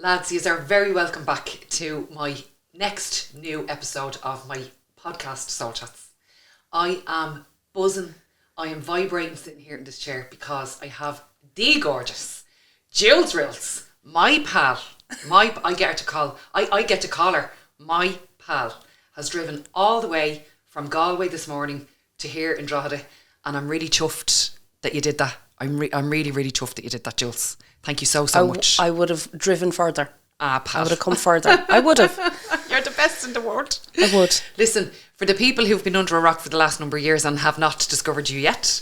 Lads, you are very welcome back to my next new episode of my podcast, Soulchats. I am buzzing, I am vibrating sitting here in this chair because I have the gorgeous Jules Rules, my pal, I get to call her my pal, has driven all the way from Galway this morning to here in Drogheda, and I'm really chuffed that you did that. I'm really, really chuffed that you did that, Jules. Thank you so much. I would have driven further. Pat. I would have come further. I would have. You're the best in the world. I would. Listen, for the people who've been under a rock for the last number of years and have not discovered you yet,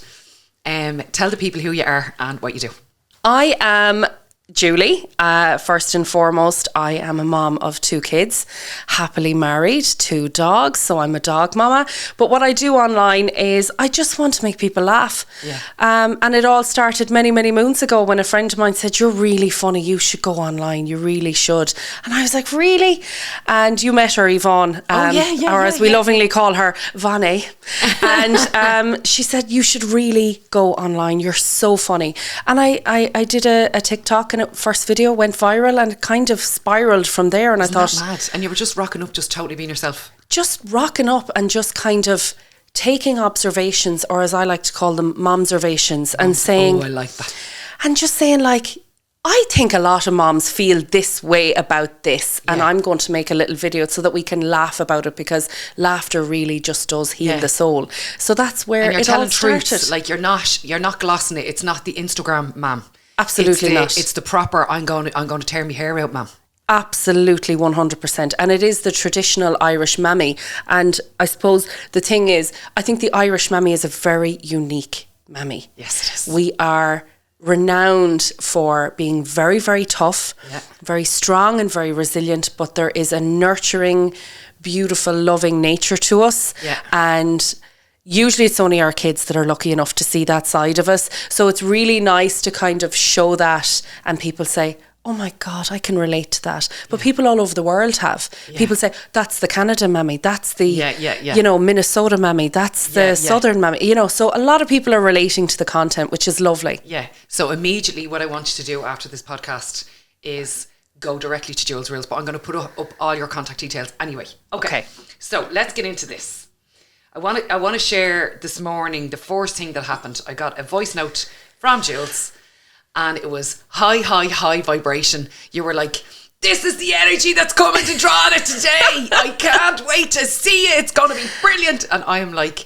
tell the people who you are and what you do. I am Julie. First and foremost, I am a mom of 2 kids, happily married, 2 dogs, so I'm a dog mama. But what I do online is I just want to make people laugh. Yeah. And it all started many, many moons ago when a friend of mine said, "You're really funny, you should go online, you really should." And I was like, "Really?" And you met her, Yvonne, or as we lovingly call her, Vanny. And she said, "You should really go online, you're so funny." And I did a TikTok, and first video went viral, and it kind of spiraled from there. And Isn't I thought, that mad? And you were just rocking up, just totally being yourself. Just rocking up and just kind of taking observations, or as I like to call them, momservations, and saying, I like that. And just saying, like, I think a lot of moms feel this way about this, and I'm going to make a little video so that we can laugh about it, because laughter really just does heal the soul. So that's where and you're it telling all started. truth. Like, you're not glossing it. It's not the Instagram ma'am. Absolutely not. It's the proper, I'm going to tear my hair out, ma'am. Absolutely, 100%. And it is the traditional Irish mammy. And I suppose the thing is, I think the Irish mammy is a very unique mammy. Yes, it is. We are renowned for being very, very tough, very strong and very resilient, but there is a nurturing, beautiful, loving nature to us. Yeah. And usually it's only our kids that are lucky enough to see that side of us. So it's really nice to kind of show that, and people say, "Oh my God, I can relate to that." But people all over the world have. Yeah. People say, "That's the Canada mammy, that's the Minnesota mammy, that's the Southern mammy." So a lot of people are relating to the content, which is lovely. Yeah. So immediately what I want you to do after this podcast is go directly to Jules Rules, but I'm going to put up all your contact details anyway. Okay. So let's get into this. I want to share this morning the first thing that happened. I got a voice note from Jules, and it was high vibration. You were like, "This is the energy that's coming to Drogheda today. I can't wait to see it. It's going to be brilliant." And I am like,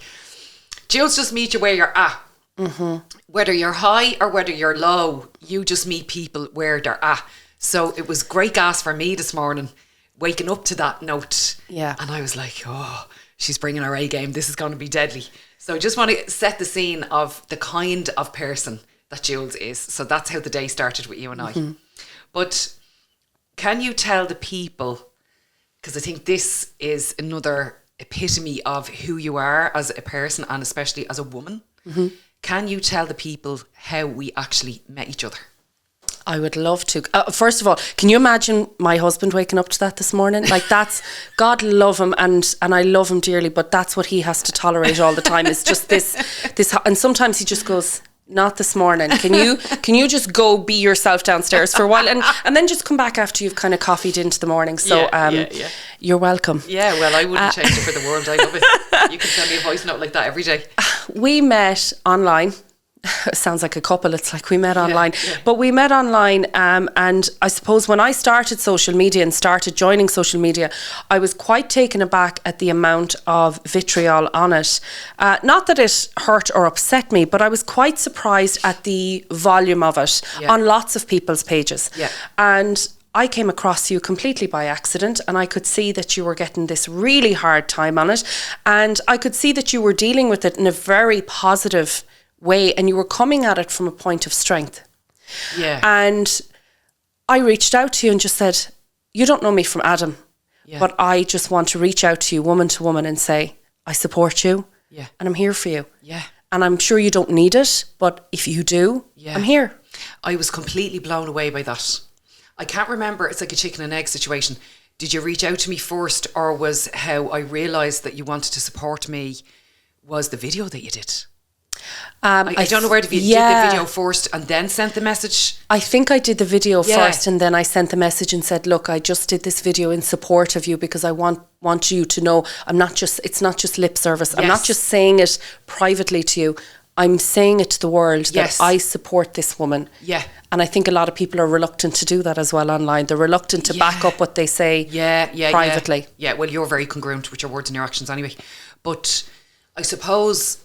Jules, just meet you where you're at. Mm-hmm. Whether you're high or whether you're low, you just meet people where they're at. So it was great gas for me this morning, waking up to that note. Yeah. And I was like, oh, she's bringing her A game. This is going to be deadly. So I just want to set the scene of the kind of person that Jules is. So that's how the day started with you and I. Mm-hmm. But can you tell the people, because I think this is another epitome of who you are as a person and especially as a woman. Mm-hmm. Can you tell the people how we actually met each other? I would love to. First of all, can you imagine my husband waking up to that this morning? Like, that's, God love him, and I love him dearly, but that's what he has to tolerate all the time. It's just this, and sometimes he just goes, "Not this morning. Can you just go be yourself downstairs for a while, and then just come back after you've kind of coffeeed into the morning." So you're welcome. Yeah, well, I wouldn't change it for the world. I love it. You can send me a voice note like that every day. We met online. Sounds like a couple. It's like we met online. Yeah. But we met online, and I suppose when I started social media and started joining social media, I was quite taken aback at the amount of vitriol on it. Not that it hurt or upset me, but I was quite surprised at the volume of it on lots of people's pages. Yeah. And I came across you completely by accident, and I could see that you were getting this really hard time on it, and I could see that you were dealing with it in a very positive way, and you were coming at it from a point of strength. Yeah. And I reached out to you and just said, "You don't know me from Adam, but I just want to reach out to you woman to woman and say, I support you and I'm here for you. Yeah. And I'm sure you don't need it, but if you do, I'm here." I was completely blown away by that. I can't remember, it's like a chicken and egg situation. Did you reach out to me first, or was how I realised that you wanted to support me was the video that you did? I don't know where did the video first and then sent the message. I think I did the video first, and then I sent the message and said, look, I just did this video in support of you because I want you to know it's not just lip service. I'm not just saying it privately to you. I'm saying it to the world that I support this woman. Yeah. And I think a lot of people are reluctant to do that as well online. They're reluctant to back up what they say privately. Yeah, well, you're very congruent with your words and your actions anyway. But I suppose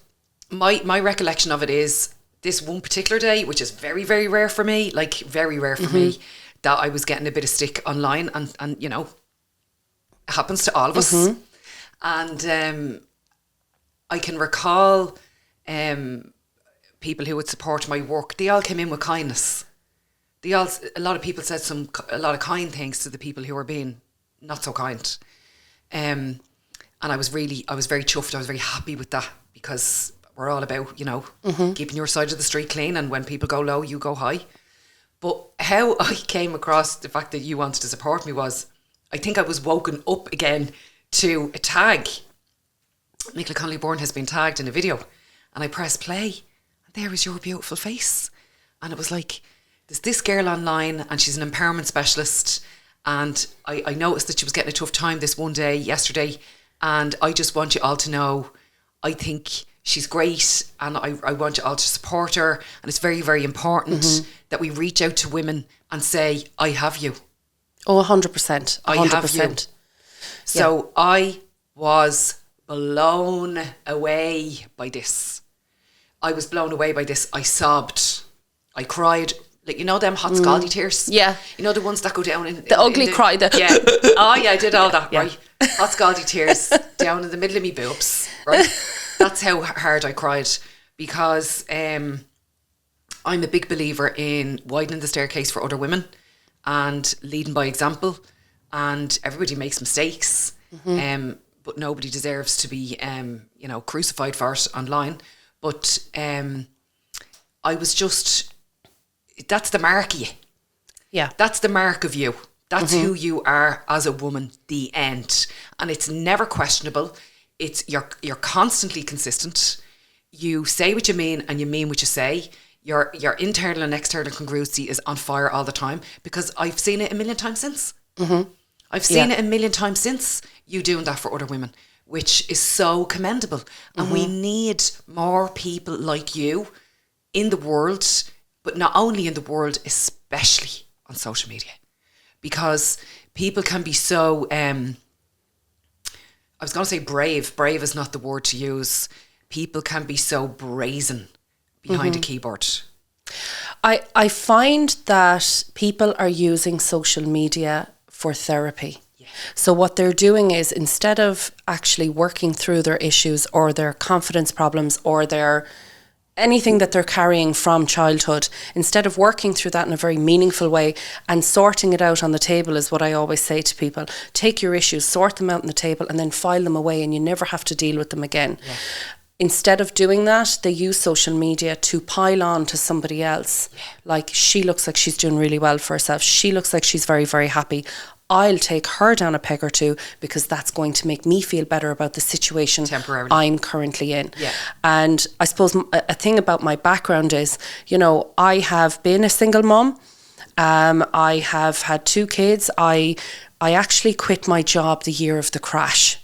my recollection of it is this one particular day, which is very, very rare for me, like very rare for me, that I was getting a bit of stick online and you know, it happens to all of us. And I can recall people who would support my work, they all came in with kindness. A lot of people said a lot of kind things to the people who were being not so kind. And I was very chuffed. I was very happy with that because we're all about, you know, keeping your side of the street clean, and when people go low, you go high. But how I came across the fact that you wanted to support me was, I think I was woken up again to a tag. Nicola Connolly-Bourne has been tagged in a video, and I pressed play, and there was your beautiful face. And it was like, there's this girl online, and she's an empowerment specialist, and I noticed that she was getting a tough time this one day yesterday, and I just want you all to know, I think she's great, and I want you all to support her, and it's very, very important that we reach out to women and say, I have you. Oh, 100%. I have you. So I was blown away by this. I was blown away by this. I sobbed. I cried. Like, you know them hot scaldy tears? Yeah. You know the ones that go down in... The ugly cry. Yeah. Oh, yeah, I did all that, right? Hot scaldy tears down in the middle of me boobs, right? That's how hard I cried, because I'm a big believer in widening the staircase for other women and leading by example. And everybody makes mistakes, but nobody deserves to be, you know, crucified for it online. But I was just... That's the mark of you. Yeah. That's the mark of you. That's who you are as a woman, the end. And it's never questionable. It's you're constantly consistent. You say what you mean and you mean what you say. Your internal and external congruency is on fire all the time, because I've seen it a million times since. I've seen it a million times since you doing that for other women, which is so commendable. And we need more people like you in the world, but not only in the world, especially on social media, because people can be so, I was going to say brave. Brave is not the word to use. People can be so brazen behind a keyboard. I find that people are using social media for therapy. Yeah. So what they're doing is, instead of actually working through their issues or their confidence problems or their anything that they're carrying from childhood, instead of working through that in a very meaningful way and sorting it out on the table, is what I always say to people. Take your issues, sort them out on the table, and then file them away, and you never have to deal with them again. Yeah. Instead of doing that, they use social media to pile on to somebody else. Yeah. Like, she looks like she's doing really well for herself. She looks like she's very, very happy. I'll take her down a peg or two because that's going to make me feel better about the situation I'm currently in. Yeah. And I suppose a thing about my background is, you know, I have been a single mom. I have had 2 kids. I actually quit my job the year of the crash.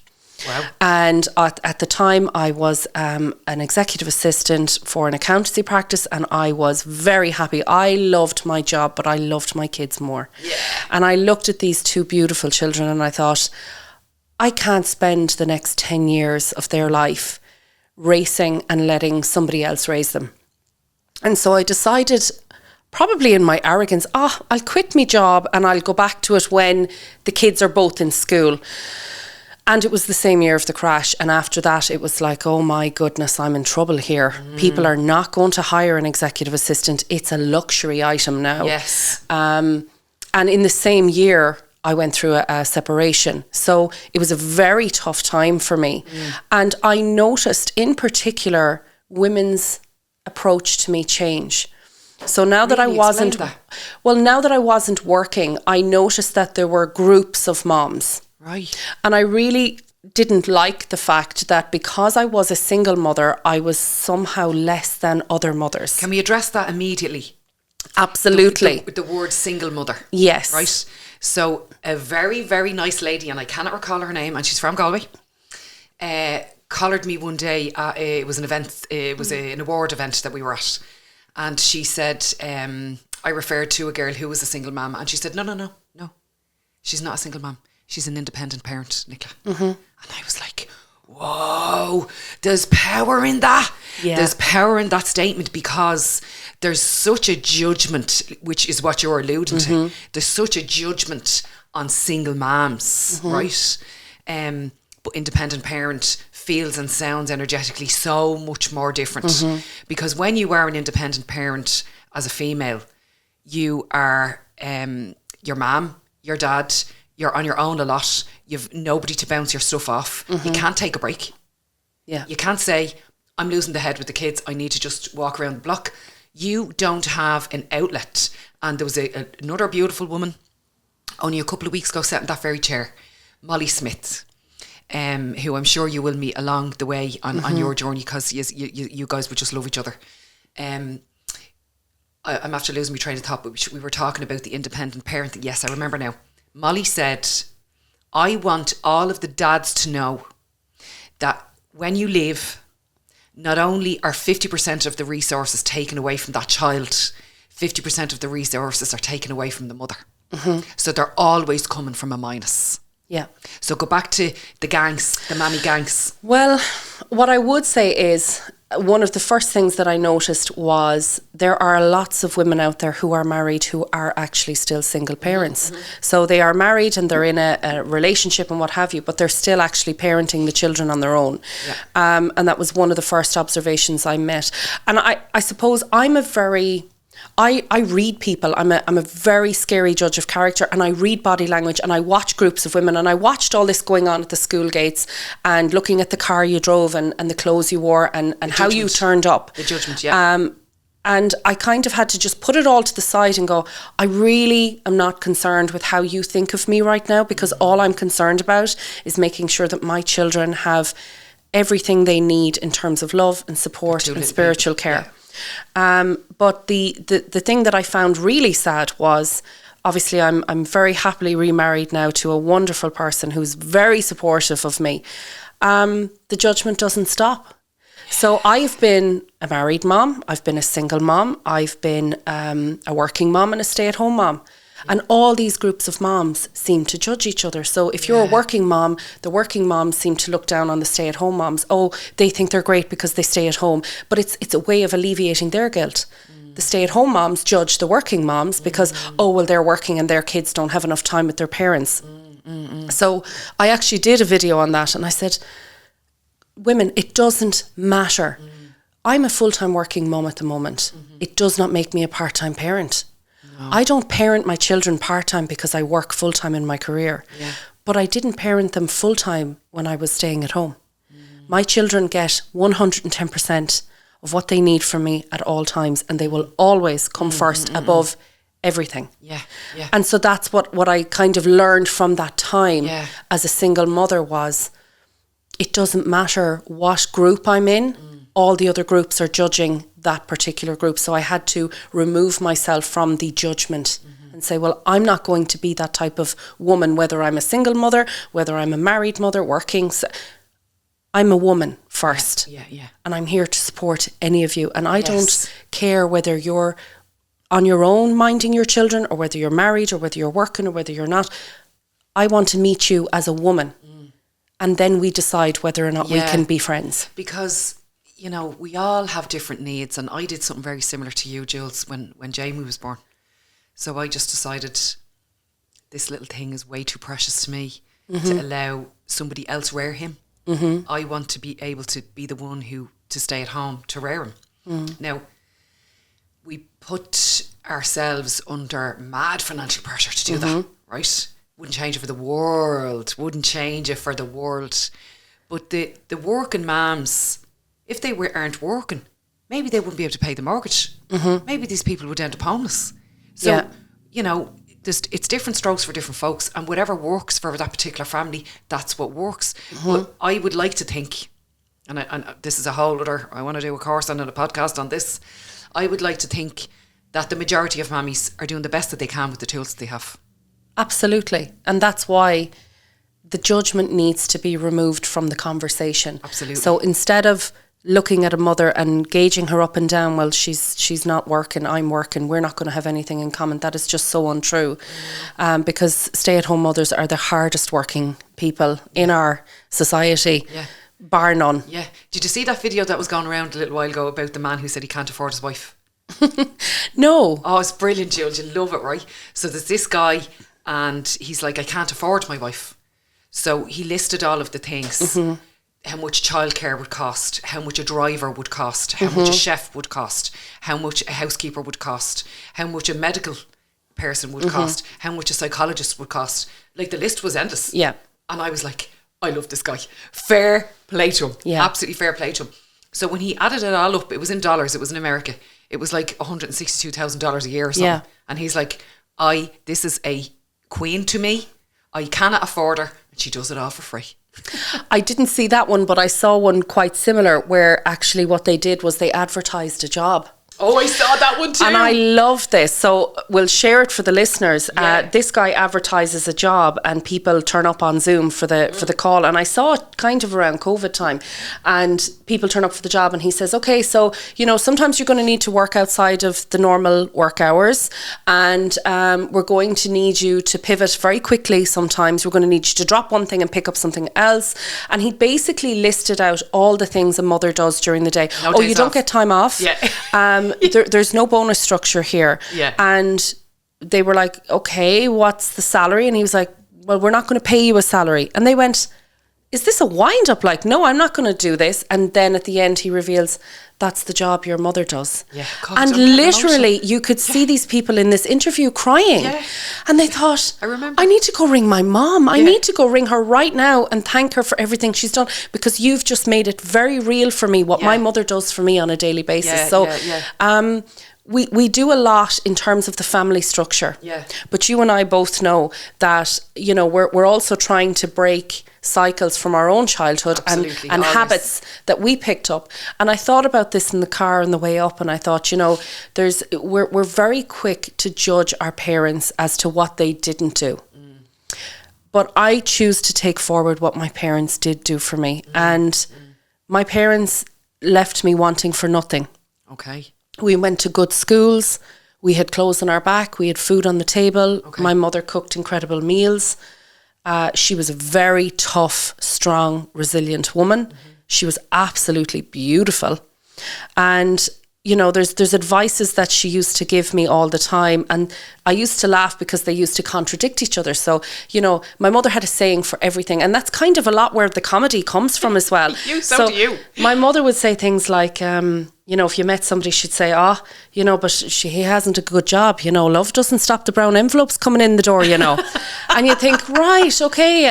Wow. And at the time, I was an executive assistant for an accountancy practice, and I was very happy. I loved my job, but I loved my kids more. Yeah. And I looked at these 2 beautiful children and I thought, I can't spend the next 10 years of their life racing and letting somebody else raise them. And so I decided, probably in my arrogance, I'll quit my job and I'll go back to it when the kids are both in school. And it was the same year of the crash. And after that, it was like, oh my goodness, I'm in trouble here. People are not going to hire an executive assistant. It's a luxury item now. Yes. And in the same year, I went through a separation. So it was a very tough time for me. And I noticed in particular women's approach to me change. So now that I wasn't, now that I wasn't working, I noticed that there were groups of moms. Right. And I really didn't like the fact that because I was a single mother, I was somehow less than other mothers. Can we address that immediately? Absolutely. The word single mother. Yes. Right? So a very, very nice lady, and I cannot recall her name, and she's from Galway, collared me one day. It was an event, it was an award event that we were at. And she said, I referred to a girl who was a single mum, and she said, no. She's not a single mum. She's an independent parent, Nicola. And I was like, whoa, there's power in that. Yeah. There's power in that statement, because there's such a judgment, which is what you're alluding to. There's such a judgment on single moms, right? But independent parent feels and sounds energetically so much more different. Because when you are an independent parent as a female, you are your mum, your dad, you're on your own a lot. You've nobody to bounce your stuff off. You can't take a break. Yeah. You can't say, I'm losing the head with the kids, I need to just walk around the block. You don't have an outlet. And there was another beautiful woman only a couple of weeks ago sat in that very chair, Molly Smith, who I'm sure you will meet along the way on your journey, because you guys would just love each other. I'm after losing my train of thought, but we were talking about the independent parent. Yes, I remember now. Molly said, I want all of the dads to know that when you leave, not only are 50% of the resources taken away from that child, 50% of the resources are taken away from the mother. So they're always coming from a minus. Yeah. So go back to the gangs, the mammy gangs. Well, what I would say is, one of the first things that I noticed was there are lots of women out there who are married who are actually still single parents. So they are married and they're in a relationship and what have you, but they're still actually parenting the children on their own. Yeah. And that was one of the first observations I met. And I suppose I'm a very... I read people. I'm a very scary judge of character, and I read body language, and I watch groups of women, and I watched all this going on at the school gates and looking at the car you drove and the clothes you wore and how you turned up. The judgment, yeah. And I kind of had to just put it all to the side and go, I really am not concerned with how you think of me right now, because all I'm concerned about is making sure that my children have everything they need in terms of love and support and spiritual care. Yeah. But the thing that I found really sad was, obviously I'm very happily remarried now to a wonderful person who's very supportive of me. The judgment doesn't stop. So I've been a married mom, I've been a single mom, I've been a working mom and a stay-at-home mom. And all these groups of moms seem to judge each other. So if you're a working mom, the working moms seem to look down on the stay-at-home moms. Oh, they think they're great because they stay at home. But it's a way of alleviating their guilt. The stay-at-home moms judge the working moms because, oh, well, they're working and their kids don't have enough time with their parents. So I actually did a video on that, and I said, women, it doesn't matter. I'm a full-time working mom at the moment. It does not make me a part-time parent. No. I don't parent my children part-time because I work full-time in my career. Yeah. But I didn't parent them full-time when I was staying at home. My children get 110% of what they need from me at all times, and they will always come first above everything. Yeah. And so that's what I kind of learned from that time as a single mother was, it doesn't matter what group I'm in, all the other groups are judging that particular group. So I had to remove myself from the judgment and say, well, I'm not going to be that type of woman, whether I'm a single mother, whether I'm a married mother, working. I'm a woman first. And I'm here to support any of you. And I don't care whether you're on your own minding your children, or whether you're married, or whether you're working, or whether you're not. I want to meet you as a woman. And then we decide whether or not we can be friends. Because, you know, we all have different needs. And I did something very similar to you, Jules, when Jamie was born. So I just decided this little thing is way too precious to me to allow somebody else rear him. I want to be able to be the one to stay at home to rear him. Now, we put ourselves under mad financial pressure to do that, right? Wouldn't change it for the world. But the working moms, if they aren't working, maybe they wouldn't be able to pay the mortgage. Maybe these people would end up homeless. So, you know, it's different strokes for different folks, and whatever works for that particular family, that's what works. But I would like to think, and this is a whole other, I want to do a course on a podcast on this. I would like to think that the majority of mammies are doing the best that they can with the tools that they have. Absolutely. And that's why the judgment needs to be removed from the conversation. Absolutely. So instead of looking at a mother and gauging her up and down, well, she's not working, I'm working, we're not going to have anything in common. That is just so untrue. Because stay-at-home mothers are the hardest working people in our society, bar none. Yeah. Did you see that video that was going around a little while ago about the man who said he can't afford his wife? No. Oh, it's brilliant, Jules. You love it, right? So there's this guy and he's like, I can't afford my wife. So he listed all of the things. How much childcare would cost, how much a driver would cost, how much a chef would cost, how much a housekeeper would cost, how much a medical person would cost, how much a psychologist would cost. Like, the list was endless. Yeah. And I was like, I love this guy. Fair play to him. Yeah. Absolutely fair play to him. So when he added it all up, it was in dollars, it was in America. It was like $162,000 a year or something. Yeah. And he's like, this is a queen to me. I cannot afford her. And she does it all for free. I didn't see that one, but I saw one quite similar where actually what they did was they advertised a job. Oh, I saw that one too. And I love this. So we'll share it for the listeners. Yeah. This guy advertises a job and people turn up on Zoom for the call. And I saw it kind of around COVID time. And people turn up for the job and he says, okay, so, sometimes you're going to need to work outside of the normal work hours. And we're going to need you to pivot very quickly sometimes. We're going to need you to drop one thing and pick up something else. And he basically listed out all the things a mother does during the day. No days you don't off. get time off? Yeah. There's no bonus structure here. Yeah. And they were like, okay, what's the salary? And he was like, well, we're not going to pay you a salary. And they went, is this a wind up? Like, no, I'm not going to do this. And then at the end, he reveals that's the job your mother does. Yeah. God, and literally, you could see these people in this interview crying. Yeah. And they thought, I remember. I need to go ring my mom. I need to go ring her right now and thank her for everything she's done, because you've just made it very real for me what my mother does for me on a daily basis. We do a lot in terms of the family structure. Yeah. But you and I both know that, we're also trying to break cycles from our own childhood and always. habits that we picked up. And I thought about this in the car on the way up, and I thought, we're very quick to judge our parents as to what they didn't do. But I choose to take forward what my parents did do for me. And my parents left me wanting for nothing. Okay. We went to good schools. We had clothes on our back. We had food on the table. Okay. My mother cooked incredible meals. She was a very tough, strong, resilient woman. She was absolutely beautiful. And, there's advices that she used to give me all the time. And I used to laugh because they used to contradict each other. So, my mother had a saying for everything. And that's kind of a lot where the comedy comes from as well. So do you. My mother would say things like, if you met somebody, she'd say, but he hasn't a good job. Love doesn't stop the brown envelopes coming in the door, And you think, right, okay.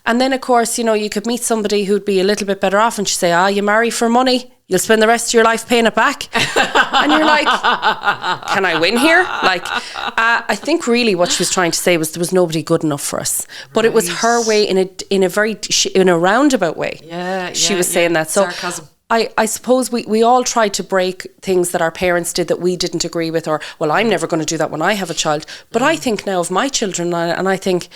And then, of course, you could meet somebody who'd be a little bit better off and she'd say, you marry for money. You'll spend the rest of your life paying it back. And you're like, can I win here? I think really what she was trying to say was there was nobody good enough for us. But it was her way in a roundabout way. Yeah, she was saying that. So sarcasm. I suppose we all try to break things that our parents did that we didn't agree with, or, well, I'm never going to do that when I have a child. But I think now of my children, and I think,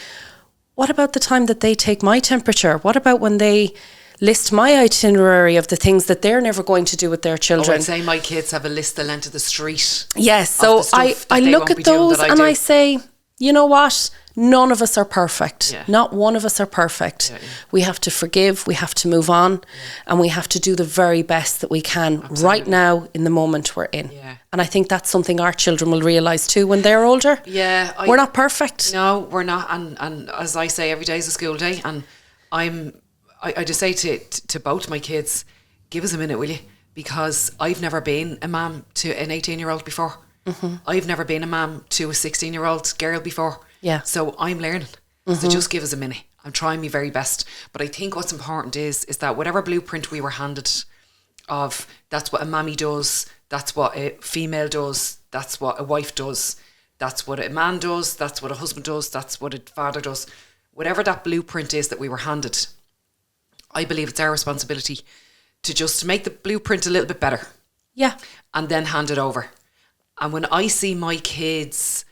what about the time that they take my temperature? What about when they list my itinerary of the things that they're never going to do with their children? I'd say my kids have a list the length of the street. Yes, so I look at those and I say, you know what? None of us are perfect. Yeah. Not one of us are perfect. Yeah. We have to forgive, we have to move on, and we have to do the very best that we can right now in the moment we're in. Yeah. And I think that's something our children will realise too when they're older. Yeah. We're not perfect. No, we're not. And as I say, every day is a school day. And I just say to both my kids, give us a minute, will you? Because I've never been a mum to an 18-year-old before. I've never been a mum to a 16-year-old girl before. Yeah. So I'm learning. So just give us a minute. I'm trying my very best. But I think what's important is that whatever blueprint we were handed of, that's what a mammy does, that's what a female does, that's what a wife does, That's what a man does. That's what a husband does. That's what a father does. Whatever that blueprint is that we were handed, I believe it's our responsibility to just make the blueprint a little bit better. Yeah. And then hand it over. And when I see my kids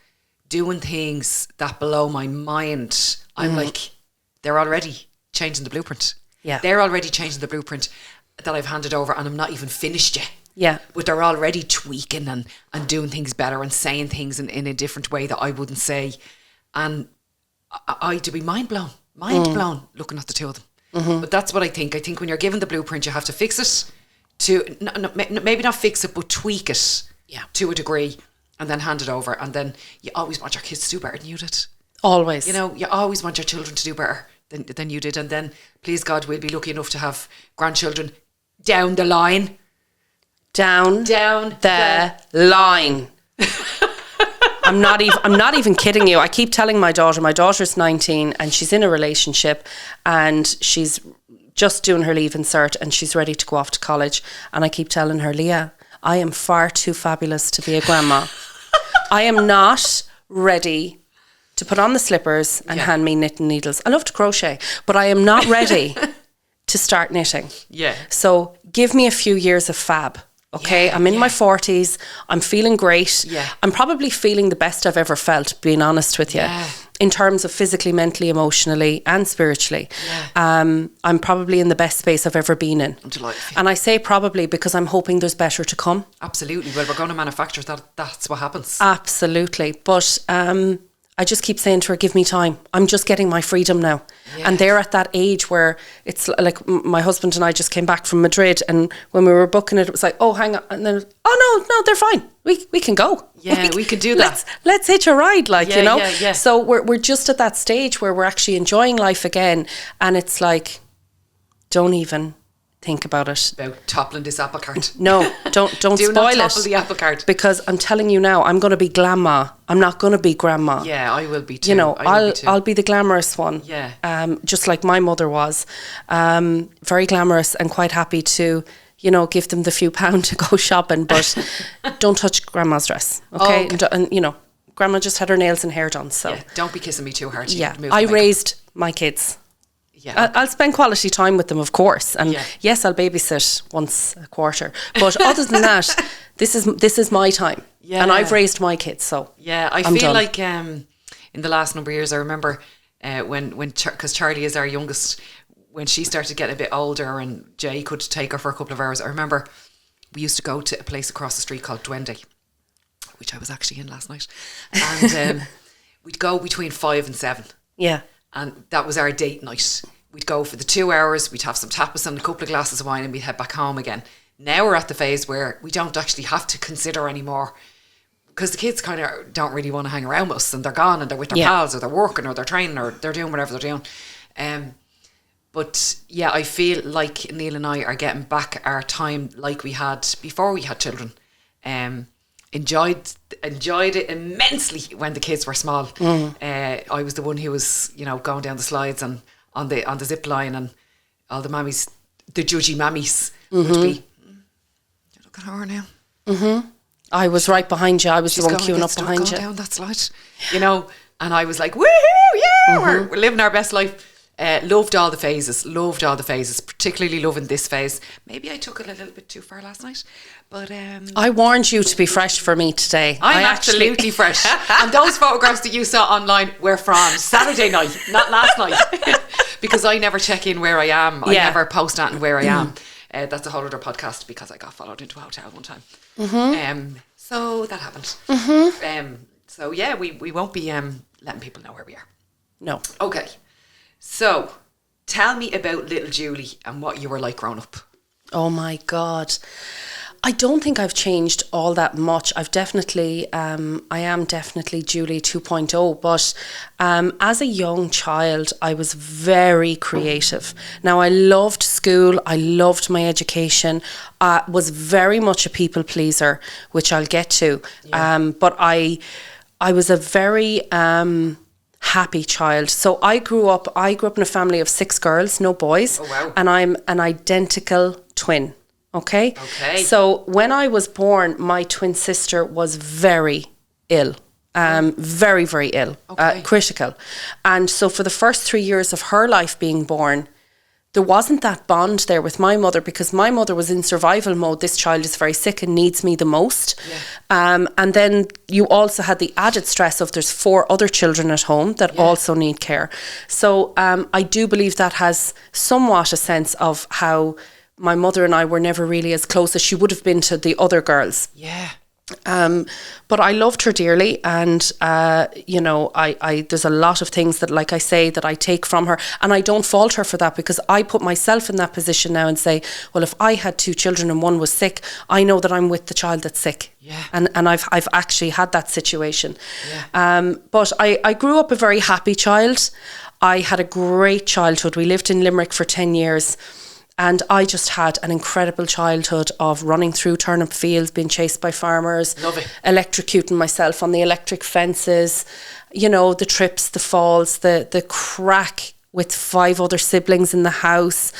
doing things that blow my mind, I'm like, they're already changing the blueprint. Yeah. They're already changing the blueprint that I've handed over, and I'm not even finished yet. Yeah. But they're already tweaking and doing things better and saying things in a different way that I wouldn't say. And I to be mind blown looking at the two of them. But that's what I think. I think when you're given the blueprint, you have to fix it maybe not fix it, but tweak it to a degree, and then hand it over. And then you always want your kids to do better than you did. Always. You know, you always want your children to do better than you did. And then, please God, we'll be lucky enough to have grandchildren down the line. Down the line. I'm not even kidding you. I keep telling my daughter's 19 and she's in a relationship and she's just doing her leave insert and she's ready to go off to college. And I keep telling her, Leah, I am far too fabulous to be a grandma. I am not ready to put on the slippers and hand me knitting needles. I love to crochet, but I am not ready to start knitting. Yeah. So give me a few years of fab. Okay, I'm in my 40s. I'm feeling great. Yeah. I'm probably feeling the best I've ever felt, being honest with you, in terms of physically, mentally, emotionally, and spiritually. Yeah. I'm probably in the best space I've ever been in. I'm delighted. And I say probably because I'm hoping there's better to come. Absolutely. Well, we're going to manufacture that's what happens. Absolutely. But I just keep saying to her, give me time. I'm just getting my freedom now. Yeah. And they're at that age where it's like my husband and I just came back from Madrid, and when we were booking it, it was like, oh, hang on. And then, oh, no, they're fine. We can go. Yeah, we can do that. Let's hitch a ride, like, yeah, you know. Yeah. So we're just at that stage where we're actually enjoying life again. And it's like, don't even think about it. About toppling this apple cart. No, don't Do spoil not it. topple the apple cart. Because I'm telling you now, I'm going to be grandma. I'm not going to be grandma. Yeah, I will be too. You know, I'll be the glamorous one. Yeah. Just like my mother was. Very glamorous and quite happy to, you know, give them the few pound to go shopping, but don't touch grandma's dress. Okay? And you know, grandma just had her nails and hair done, so. Yeah, don't be kissing me too hard. I raised my kids. Yeah. I'll spend quality time with them, of course, and yes, I'll babysit once a quarter. But other than that, this is my time, and I've raised my kids. So I feel like in the last number of years, I remember when because Charlie is our youngest, when she started getting a bit older, and Jay could take her for a couple of hours. I remember we used to go to a place across the street called Duende, which I was actually in last night, and we'd go between 5 and 7. Yeah. And that was our date night. We'd go for the 2 hours, we'd have some tapas and a couple of glasses of wine, and we'd head back home again. Now we're at the phase where we don't actually have to consider anymore, because the kids kind of don't really want to hang around with us, and they're gone and they're with their pals, or they're working, or they're training, or they're doing whatever they're doing. But yeah, I feel like Neil and I are getting back our time like we had before we had children. Enjoyed it immensely when the kids were small. I was the one who was, you know, going down the slides and on the zip line, and all the mammies, the judgy mammies, would be, look at her now. I was right behind you. I was the one queuing up behind you. Down that slide, you know, and I was like, woohoo, yeah, we're living our best life. Loved all the phases, particularly loving this phase. Maybe I took it a little bit too far last night, but I warned you to be fresh for me today. I'm absolutely fresh. And those photographs that you saw online were from Saturday night, not last night, because I never check in where I am. I never post anything where I am. That's a whole other podcast, because I got followed into a hotel one time. So that happened. So yeah, we won't be letting people know where we are. No. Okay. So, tell me about little Julie and what you were like growing up. Oh my God. I don't think I've changed all that much. I've definitely, I am definitely Julie 2.0, but as a young child, I was very creative. Now, I loved school. I loved my education. Was very much a people pleaser, which I'll get to. Yeah. But I was a very happy child. So I grew up in a family of 6 girls, no boys. Oh, wow. And I'm an identical twin. Okay. So when I was born, my twin sister was very ill. very, very ill, critical. And so for the first 3 years of her life being born, there wasn't that bond there with my mother, because my mother was in survival mode. This child is very sick and needs me the most. Yeah. And then you also had the added stress of there's 4 other children at home that also need care. So I do believe that has somewhat a sense of how my mother and I were never really as close as she would have been to the other girls. Yeah. But I loved her dearly, and you know, I there's a lot of things that, like I say, that I take from her, and I don't fault her for that, because I put myself in that position now and say, well, if I had 2 children and one was sick, I know that I'm with the child that's sick. Yeah. And I've actually had that situation. Yeah. But I grew up a very happy child. I had a great childhood. We lived in Limerick for 10 years. And I just had an incredible childhood of running through turnip fields, being chased by farmers, electrocuting myself on the electric fences, you know, the trips, the falls, the crack with 5 other siblings in the house.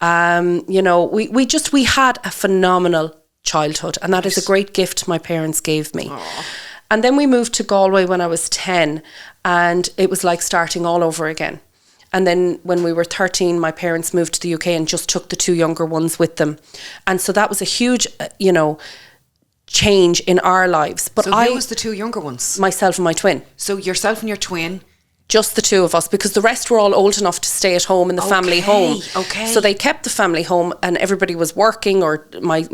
You know, we had a phenomenal childhood, and that is a great gift my parents gave me. Aww. And then we moved to Galway when I was 10, and it was like starting all over again. And then when we were 13, my parents moved to the UK and just took the 2 younger ones with them. And so that was a huge, you know, change in our lives. But so who was the 2 younger ones? Myself and my twin. So yourself and your twin? Just the 2 of us, because the rest were all old enough to stay at home in the family home. Okay. So they kept the family home, and everybody was working, or my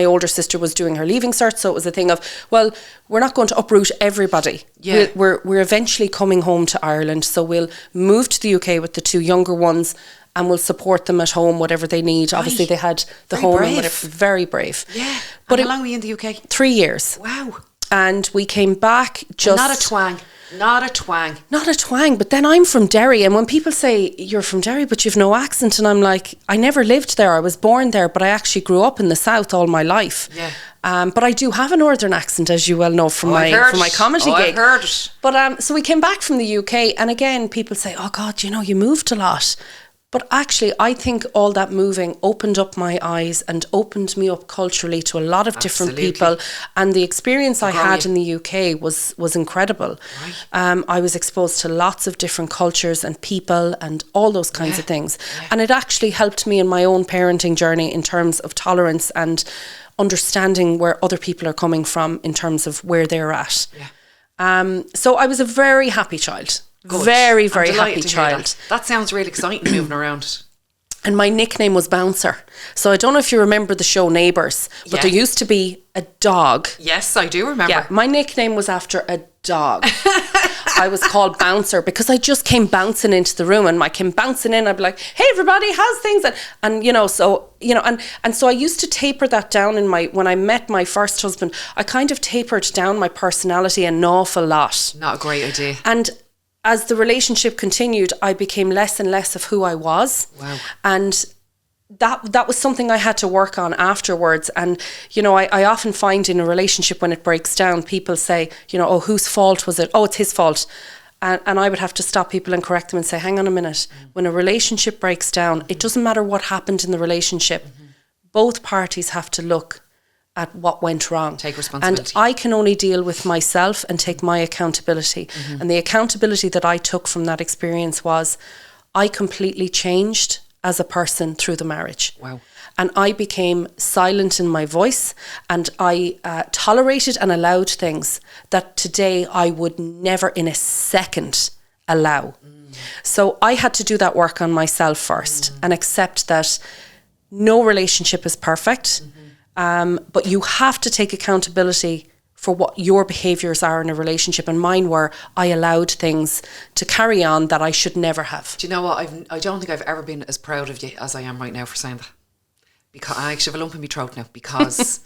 older sister was doing her leaving cert. So it was a thing of, well, we're not going to uproot everybody. Yeah. We're eventually coming home to Ireland, so we'll move to the UK with the 2 younger ones, and we'll support them at home, whatever they need. Right. Obviously, they had the home and whatever. Very brave. Yeah. But how long were you in the UK? 3 years. Wow. And we came back just... And not a twang. Not a twang. Not a twang, but then I'm from Derry, and when people say, you're from Derry but you've no accent, and I'm like, I never lived there, I was born there, but I actually grew up in the south all my life. Yeah. But I do have a northern accent, as you well know from my comedy gig. I've heard it. But so we came back from the UK, and again, people say, oh God, you know, you moved a lot. But actually, I think all that moving opened up my eyes and opened me up culturally to a lot of different people. And the experience I had in the UK was incredible. Right. I was exposed to lots of different cultures and people and all those kinds of things. Yeah. And it actually helped me in my own parenting journey in terms of tolerance and understanding where other people are coming from in terms of where they're at. Yeah. So I was a very happy child. Good. Very, very happy child. That sounds really exciting, moving around. And my nickname was Bouncer. So I don't know if you remember the show Neighbours, but there used to be a dog. Yes, I do remember. Yeah, my nickname was after a dog. I was called Bouncer because I just came bouncing into the room, and I came bouncing in. I'd be like, hey everybody, how's things? And you know, so you know, and so I used to taper that down in when I met my first husband, I kind of tapered down my personality an awful lot. Not a great idea. And as the relationship continued, I became less and less of who I was. Wow. And that was something I had to work on afterwards. And, you know, I often find in a relationship when it breaks down, people say, you know, oh, whose fault was it? Oh, it's his fault. And I would have to stop people and correct them and say, hang on a minute. When a relationship breaks down, it doesn't matter what happened in the relationship. Both parties have to look at what went wrong. Take responsibility. And I can only deal with myself and take my accountability. And the accountability that I took from that experience was I completely changed as a person through the marriage. Wow. And I became silent in my voice, and I tolerated and allowed things that today I would never in a second allow. So I had to do that work on myself first and accept that no relationship is perfect. But you have to take accountability for what your behaviours are in a relationship. And mine were, I allowed things to carry on that I should never have. Do you know what? I don't think I've ever been as proud of you as I am right now for saying that. Because I actually have a lump in my throat now, because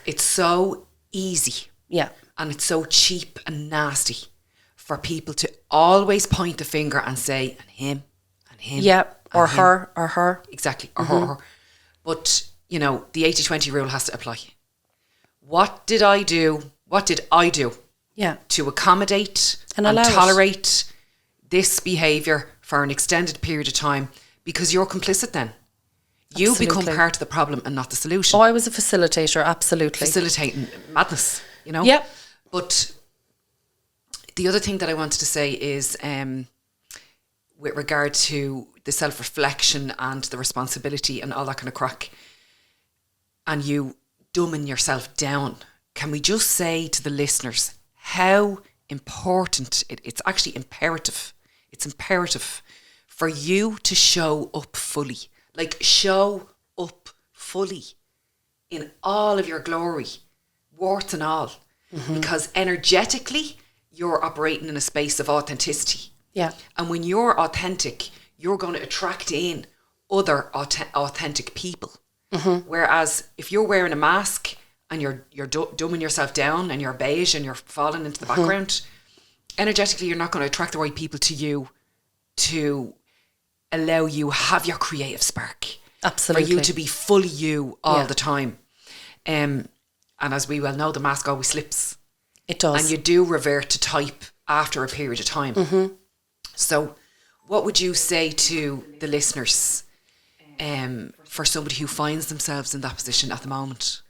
it's so easy. Yeah. And it's so cheap and nasty for people to always point the finger and say, and him, and him. Yeah, or him. her, or her. Exactly, or her. But, you know, the 80-20 rule has to apply. What did I do? Yeah. To accommodate and tolerate this behaviour for an extended period of time? Because you're complicit then. You Absolutely. become part of the problem and not the solution. Oh, I was a facilitator, absolutely. Facilitating madness, you know? Yep. But The other thing that I wanted to say is with regard to the self-reflection and the responsibility and all that kind of crack, and you dumbing yourself down, can we just say to the listeners how important it's actually imperative. It's imperative for you to show up fully. Like, show up fully in all of your glory, warts and all. Because energetically, you're operating in a space of authenticity. Yeah. And when you're authentic, you're going to attract in other authentic people. Whereas if you're wearing a mask and you're dumbing yourself down and you're beige and you're falling into the background, energetically, you're not going to attract the right people to you to allow you have your creative spark. Absolutely. For you to be fully you all the time. And as we well know, the mask always slips. It does. And you do revert to type after a period of time. So what would you say to the listeners for somebody who finds themselves in that position at the moment?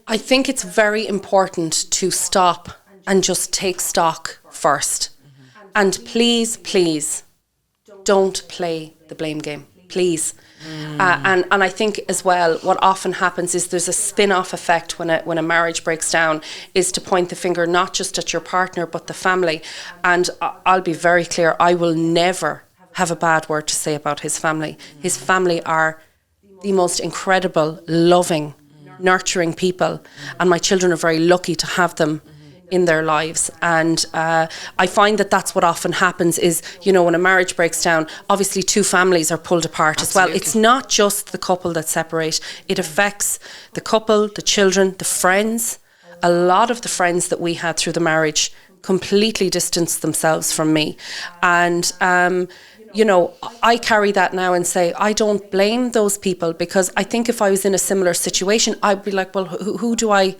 I think it's very important to stop and just take stock first. And please, please, don't play the blame game. Please. And I think as well, what often happens is there's a spin-off effect when a marriage breaks down, is to point the finger not just at your partner but the family. And I'll be very clear, I will never have a bad word to say about his family. His family are the most incredible, loving, nurturing people, and my children are very lucky to have them in their lives. And I find that that's what often happens is, when a marriage breaks down, obviously two families are pulled apart. Absolutely. As well. It's not just the couple that separate. It affects the couple, the children, the friends. A lot of the friends that we had through the marriage completely distanced themselves from me. And I carry that now and say, I don't blame those people, because I think if I was in a similar situation, I'd be like, well, who do I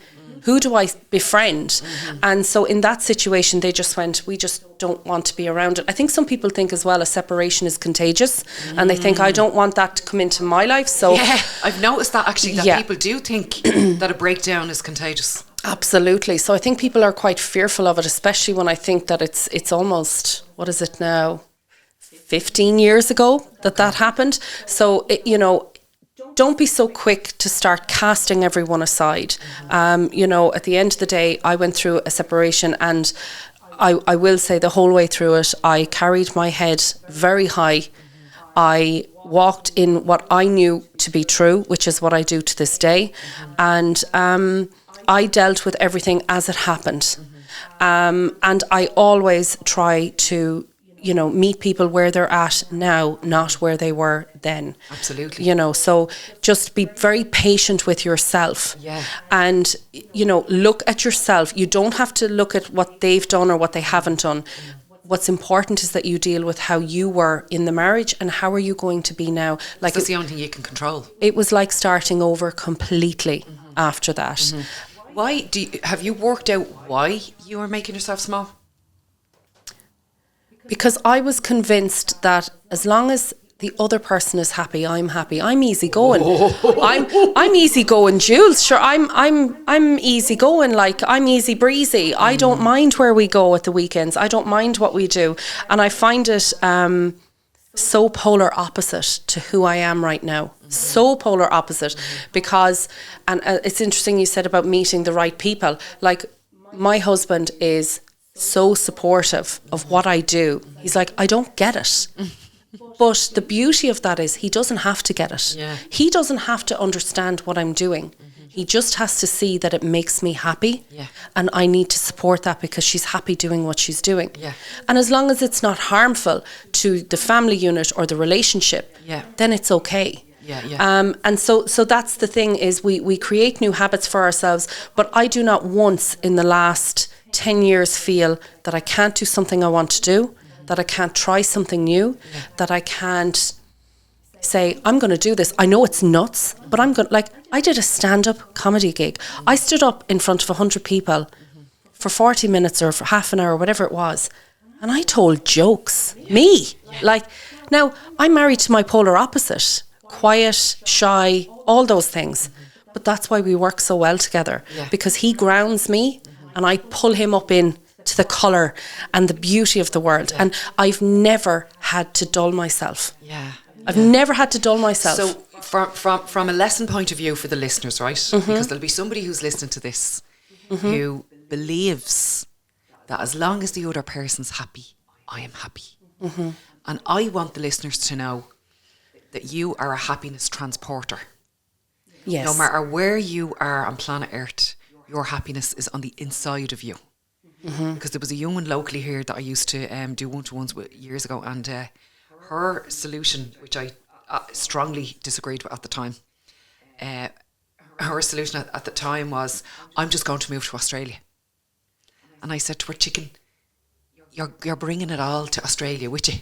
befriend? And so in that situation, they just went, we just don't want to be around it. I think some people think as well a separation is contagious, and they think, I don't want that to come into my life. So yeah, I've noticed that actually, that people do think that a breakdown is contagious. Absolutely. So I think people are quite fearful of it, especially when I think that it's almost, what is it now, 15 years ago that happened. So, don't be so quick to start casting everyone aside. At the end of the day, I went through a separation, and I will say the whole way through it, I carried my head very high. I walked in what I knew to be true, which is what I do to this day. And I dealt with everything as it happened. And I always try to meet people where they're at now, not where they were then. Absolutely. So just be very patient with yourself. Yeah. And, look at yourself. You don't have to look at what they've done or what they haven't done. What's important is that you deal with how you were in the marriage and how are you going to be now. Like, that's the only thing you can control. It was like starting over completely after that. Why have you worked out why you were making yourself small? Because I was convinced that as long as the other person is happy, I'm happy. I'm easygoing. I'm easygoing, Jules. Sure, I'm easygoing. Like, I'm easy breezy. I don't mind where we go at the weekends. I don't mind what we do, and I find it so polar opposite to who I am right now. So polar opposite, because, and it's interesting you said about meeting the right people. Like, my husband is so supportive of what I do. He's like, I don't get it. But the beauty of that is he doesn't have to get it. Yeah. He doesn't have to understand what I'm doing. He just has to see that it makes me happy. Yeah. And I need to support that because she's happy doing what she's doing. Yeah. And as long as it's not harmful to the family unit or the relationship, then it's okay. And so that's the thing, is we create new habits for ourselves, but I do not once in the last 10 years feel that I can't do something I want to do, that I can't try something new, that I can't say, I'm going to do this. I know it's nuts, but I'm going to, like, I did a stand-up comedy gig. I stood up in front of 100 people for 40 minutes or for half an hour, whatever it was, and I told jokes. Me. Like, now, I'm married to my polar opposite. Quiet, shy, all those things. But that's why we work so well together, because he grounds me and I pull him up in to the colour and the beauty of the world. Yeah. And I've never had to dull myself. Yeah. I've never had to dull myself. So from a lesson point of view for the listeners, right? Because there'll be somebody who's listening to this who believes that as long as the other person's happy, I am happy. And I want the listeners to know that you are a happiness transporter. Yes. No matter where you are on planet Earth, your happiness is on the inside of you. Because there was a young one locally here that I used to do one-to-ones with years ago, and her solution, which I strongly disagreed with at the time, her solution at the time was, I'm just going to move to Australia. And I said to her, chicken, you're bringing it all to Australia with you.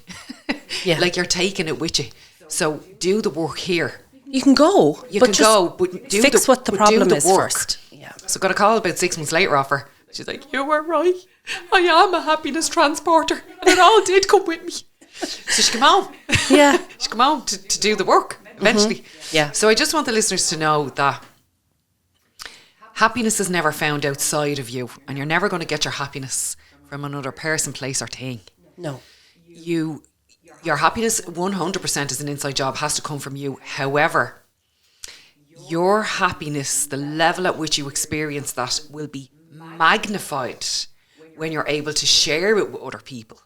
Yeah. Like you're taking it with you. So do the work here. You can go. You can go, but do fix what the problem is work first. Yeah. So got a call about 6 months later off her. She's like, you were right. I am a happiness transporter. And it all did come with me. So she came home. Yeah. She came home to do the work eventually. Yeah. So I just want the listeners to know that happiness is never found outside of you, and you're never going to get your happiness from another person, place or thing. No. Your happiness 100% is an inside job, has to come from you. However, your happiness, the level at which you experience that, will be magnified when you're able to share it with other people.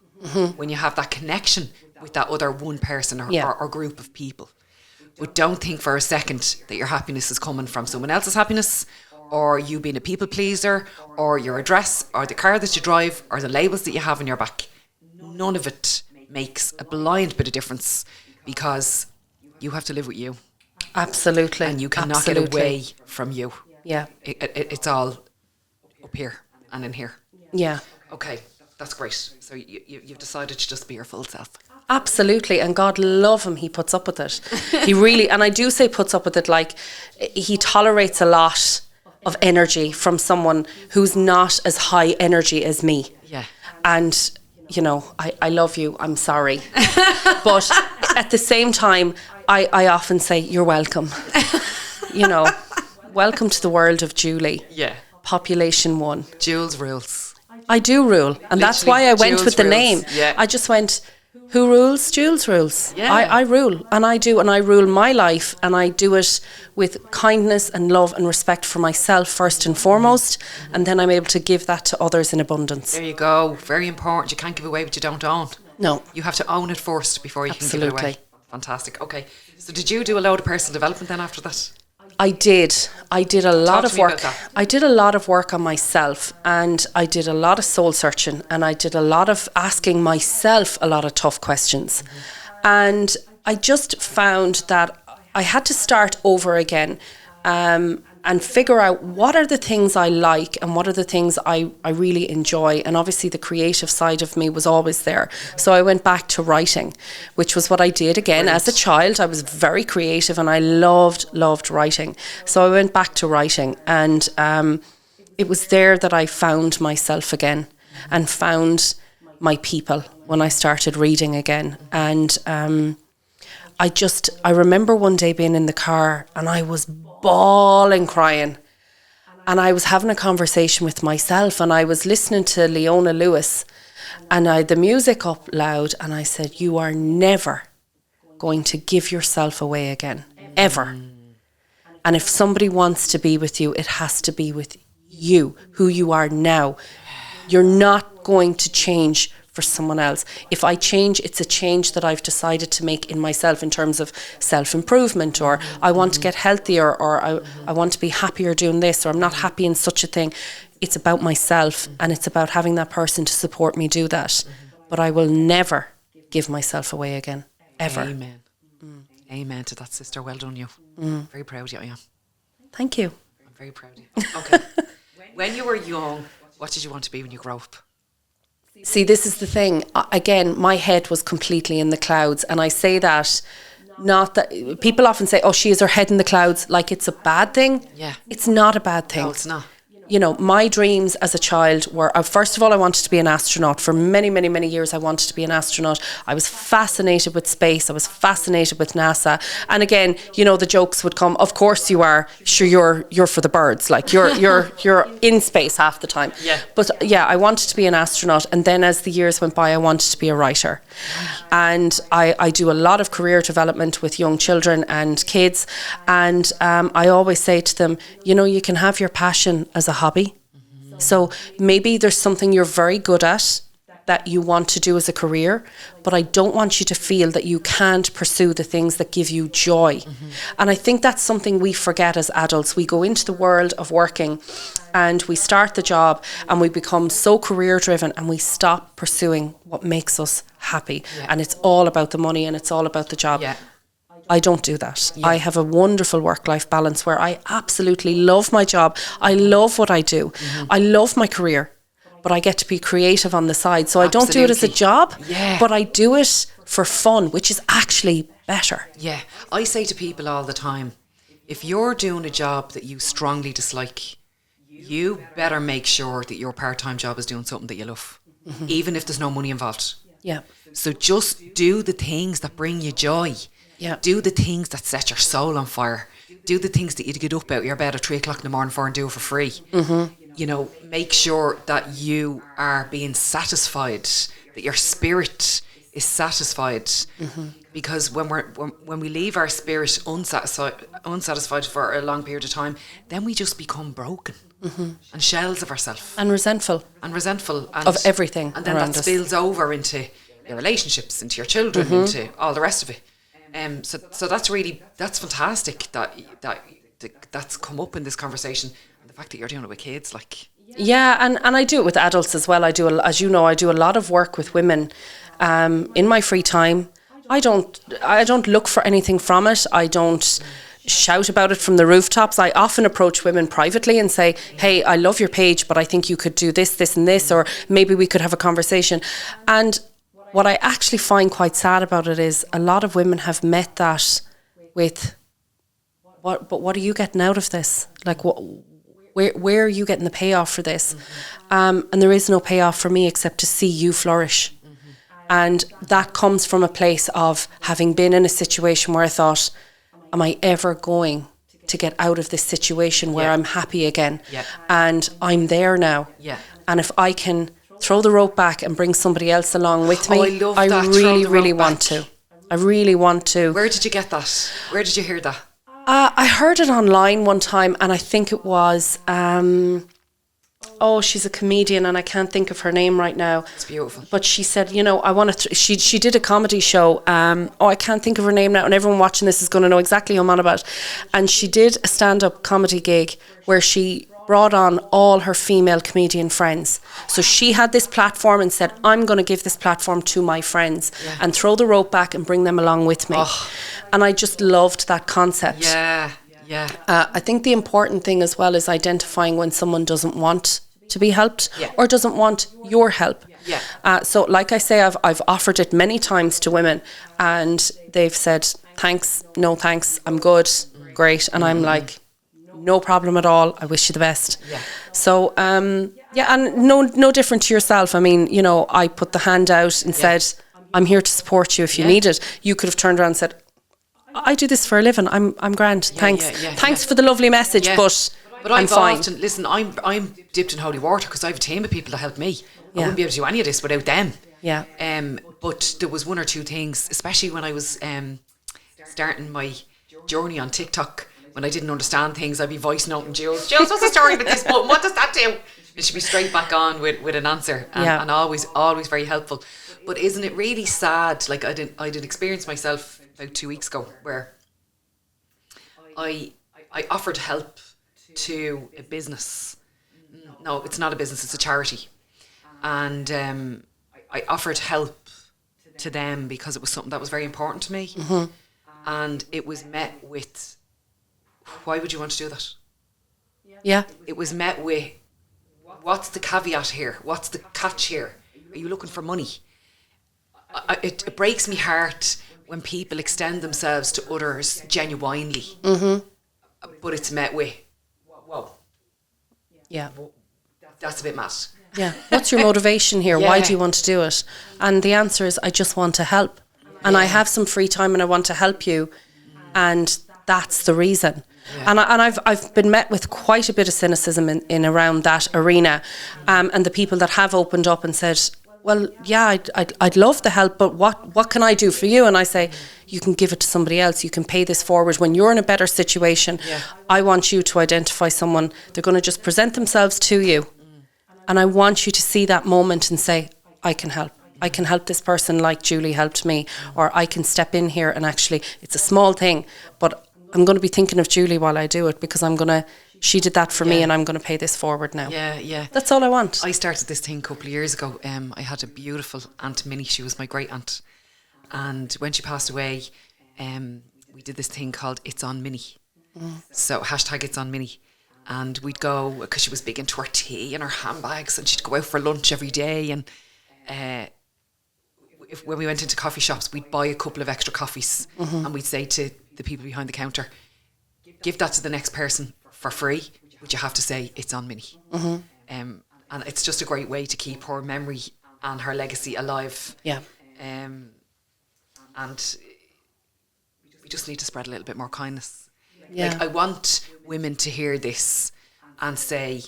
When you have that connection with that other one person or group of people. But don't think for a second that your happiness is coming from someone else's happiness, or you being a people pleaser, or your address, or the car that you drive, or the labels that you have on your back. None of it makes a blind bit of difference, because you have to live with you. Absolutely. And you cannot get away from you. Yeah. It's all up here and in here. Yeah. Okay, that's great. So you've decided to just be your full self. Absolutely. And God love him, he puts up with it. He really, and I do say puts up with it, like he tolerates a lot of energy from someone who's not as high energy as me. Yeah. And, you know, I love you, I'm sorry. But at the same time, I often say, you're welcome. You know, welcome to the world of Julie. Yeah. Population 1. Jules Rules. I do rule. And that's why I went with the name. Yeah. I just went, who rules? Jules rules. Yeah. I rule, and I do, and I rule my life, and I do it with kindness and love and respect for myself first and foremost, and then I'm able to give that to others in abundance. There you go. Very important. You can't give away what you don't own. No. You have to own it first before you Absolutely. can give it away. Fantastic. Okay. So did you do a load of personal development then after that? I did a lot of work. About that. I did a lot of work on myself, and I did a lot of soul searching, and I did a lot of asking myself a lot of tough questions. And I just found that I had to start over again, and figure out what are the things I like and what are the things I really enjoy. And obviously the creative side of me was always there. So I went back to writing, which was what I did again. Brilliant. As a child. I was very creative and I loved writing. So I went back to writing, and it was there that I found myself again and found my people when I started reading again. And I remember one day being in the car and I was bawling, crying. And I was having a conversation with myself, and I was listening to Leona Lewis, and I had the music up loud, and I said, you are never going to give yourself away again, ever. And if somebody wants to be with you, it has to be with you, who you are now. You're not going to change for someone else. If I change, it's a change that I've decided to make in myself in terms of self-improvement, or I want to get healthier, or I want to be happier doing this, or I'm not happy in such a thing. It's about myself, and it's about having that person to support me do that. But I will never give myself away again, ever. Amen. Amen to that, sister. Well done, you. Very proud of you, I am. Thank you. I'm very proud of you. Okay. When you were young, what did you want to be when you grow up? See, this is the thing. Again, my head was completely in the clouds. And I say that, not that... People often say, oh, she has her head in the clouds, like it's a bad thing. Yeah. It's not a bad thing. No, it's not. you know, my dreams as a child were, first of all, I wanted to be an astronaut. For many, many, many years, I wanted to be an astronaut. I was fascinated with space. I was fascinated with NASA. And again, you know, the jokes would come, of course you are, sure, you're for the birds. Like, you're in space half the time. Yeah. But yeah, I wanted to be an astronaut. And then as the years went by, I wanted to be a writer. And I do a lot of career development with young children and kids. And I always say to them, you know, you can have your passion as a hobby. So maybe there's something you're very good at that you want to do as a career, but I don't want you to feel that you can't pursue the things that give you joy. And I think that's something we forget as adults. We go into the world of working and we start the job and we become so career driven and we stop pursuing what makes us happy. And it's all about the money and it's all about the job. I don't do that. I have a wonderful work-life balance where I absolutely love my job. I love what I do. I love my career, but I get to be creative on the side. So I don't do it as a job, but I do it for fun, which is actually better. Yeah. I say to people all the time, if you're doing a job that you strongly dislike, you better make sure that your part-time job is doing something that you love, even if there's no money involved. Yeah. So just do the things that bring you joy. Yeah. Do the things that set your soul on fire. Do the things that you get up out of your bed at 3 o'clock in the morning for and do it for free. You know, make sure that you are being satisfied, that your spirit is satisfied. Because when we leave our spirit unsatisfied for a long period of time, then we just become broken and shells of ourselves. And resentful. And of everything. And then that spills over into your relationships, into your children, into all the rest of it. So that's fantastic that's come up in this conversation, and the fact that you're doing it with kids, like. Yeah, and I do it with adults as well. As you know, I do a lot of work with women in my free time. I don't look for anything from it. I don't shout about it from the rooftops. I often approach women privately and say, hey, I love your page, but I think you could do this, this and this, or maybe we could have a conversation. And what I actually find quite sad about it is a lot of women have met that with, what are you getting out of this? Like, where are you getting the payoff for this? And there is no payoff for me except to see you flourish. And that comes from a place of having been in a situation where I thought, am I ever going to get out of this situation where I'm happy again? And I'm there now. And if I can throw the rope back and bring somebody else along with me, I really want to. I really want to. Where did you get that? Where did you hear that? I heard it online one time, and I think it was, she's a comedian and I can't think of her name right now. It's beautiful. But she said, you know, I want to, she did a comedy show. I can't think of her name now, and everyone watching this is going to know exactly who I'm on about. And she did a stand-up comedy gig where she brought on all her female comedian friends. So she had this platform and said, I'm going to give this platform to my friends and throw the rope back and bring them along with me. And I just loved that concept. I think the important thing as well is identifying when someone doesn't want to be helped or doesn't want your help. So like I say, I've offered it many times to women and they've said, thanks, no thanks, I'm good, great. And I'm like, no problem at all. I wish you the best. So, and no different to yourself. I mean, you know, I put the hand out and said, I'm here to support you if you need it. You could have turned around and said, I do this for a living. I'm grand. Thanks. Thanks for the lovely message, but I'm fine. Often, listen, I'm dipped in holy water because I have a team of people that help me. I wouldn't be able to do any of this without them. But there was one or two things, especially when I was starting my journey on TikTok. When I didn't understand things, I'd be voice noting Jules, what's the story with this button? What does that do? And she'd be straight back on with an answer and always very helpful. But isn't it really sad? Like I did experience myself about 2 weeks ago where I offered help to a business. No, it's not a business, it's a charity. And I offered help to them because it was something that was very important to me. And it was met with, why would you want to do that? It was met with, what's the caveat here? What's the catch here? Are you looking for money? It breaks me heart when people extend themselves to others genuinely. But it's met with, whoa. Yeah. That's a bit mad. Yeah. What's your motivation here? Yeah. Why do you want to do it? And the answer is, I just want to help. And I have some free time and I want to help you. And that's the reason. Yeah. And I've been met with quite a bit of cynicism in around that arena. And the people that have opened up and said, well, yeah, I'd love the help, but what can I do for you? And I say, you can give it to somebody else. You can pay this forward. When you're in a better situation, I want you to identify someone. They're going to just present themselves to you. And I want you to see that moment and say, I can help. I can help this person like Julie helped me. Or I can step in here and actually, it's a small thing, but I'm going to be thinking of Julie while I do it because she did that for me and I'm going to pay this forward now. Yeah. That's all I want. I started this thing a couple of years ago. I had a beautiful Aunt Minnie. She was my great aunt. And when she passed away, we did this thing called It's on Minnie. So # It's on Minnie. And we'd go, because she was big into her tea and her handbags, and she'd go out for lunch every day. And when we went into coffee shops, we'd buy a couple of extra coffees and we'd say to the people behind the counter, give that to the next person for free, but you have to say it's on Minnie. And it's just a great way to keep her memory and her legacy alive. Yeah. And we just need to spread a little bit more kindness. Yeah. Like, I want women to hear this and say,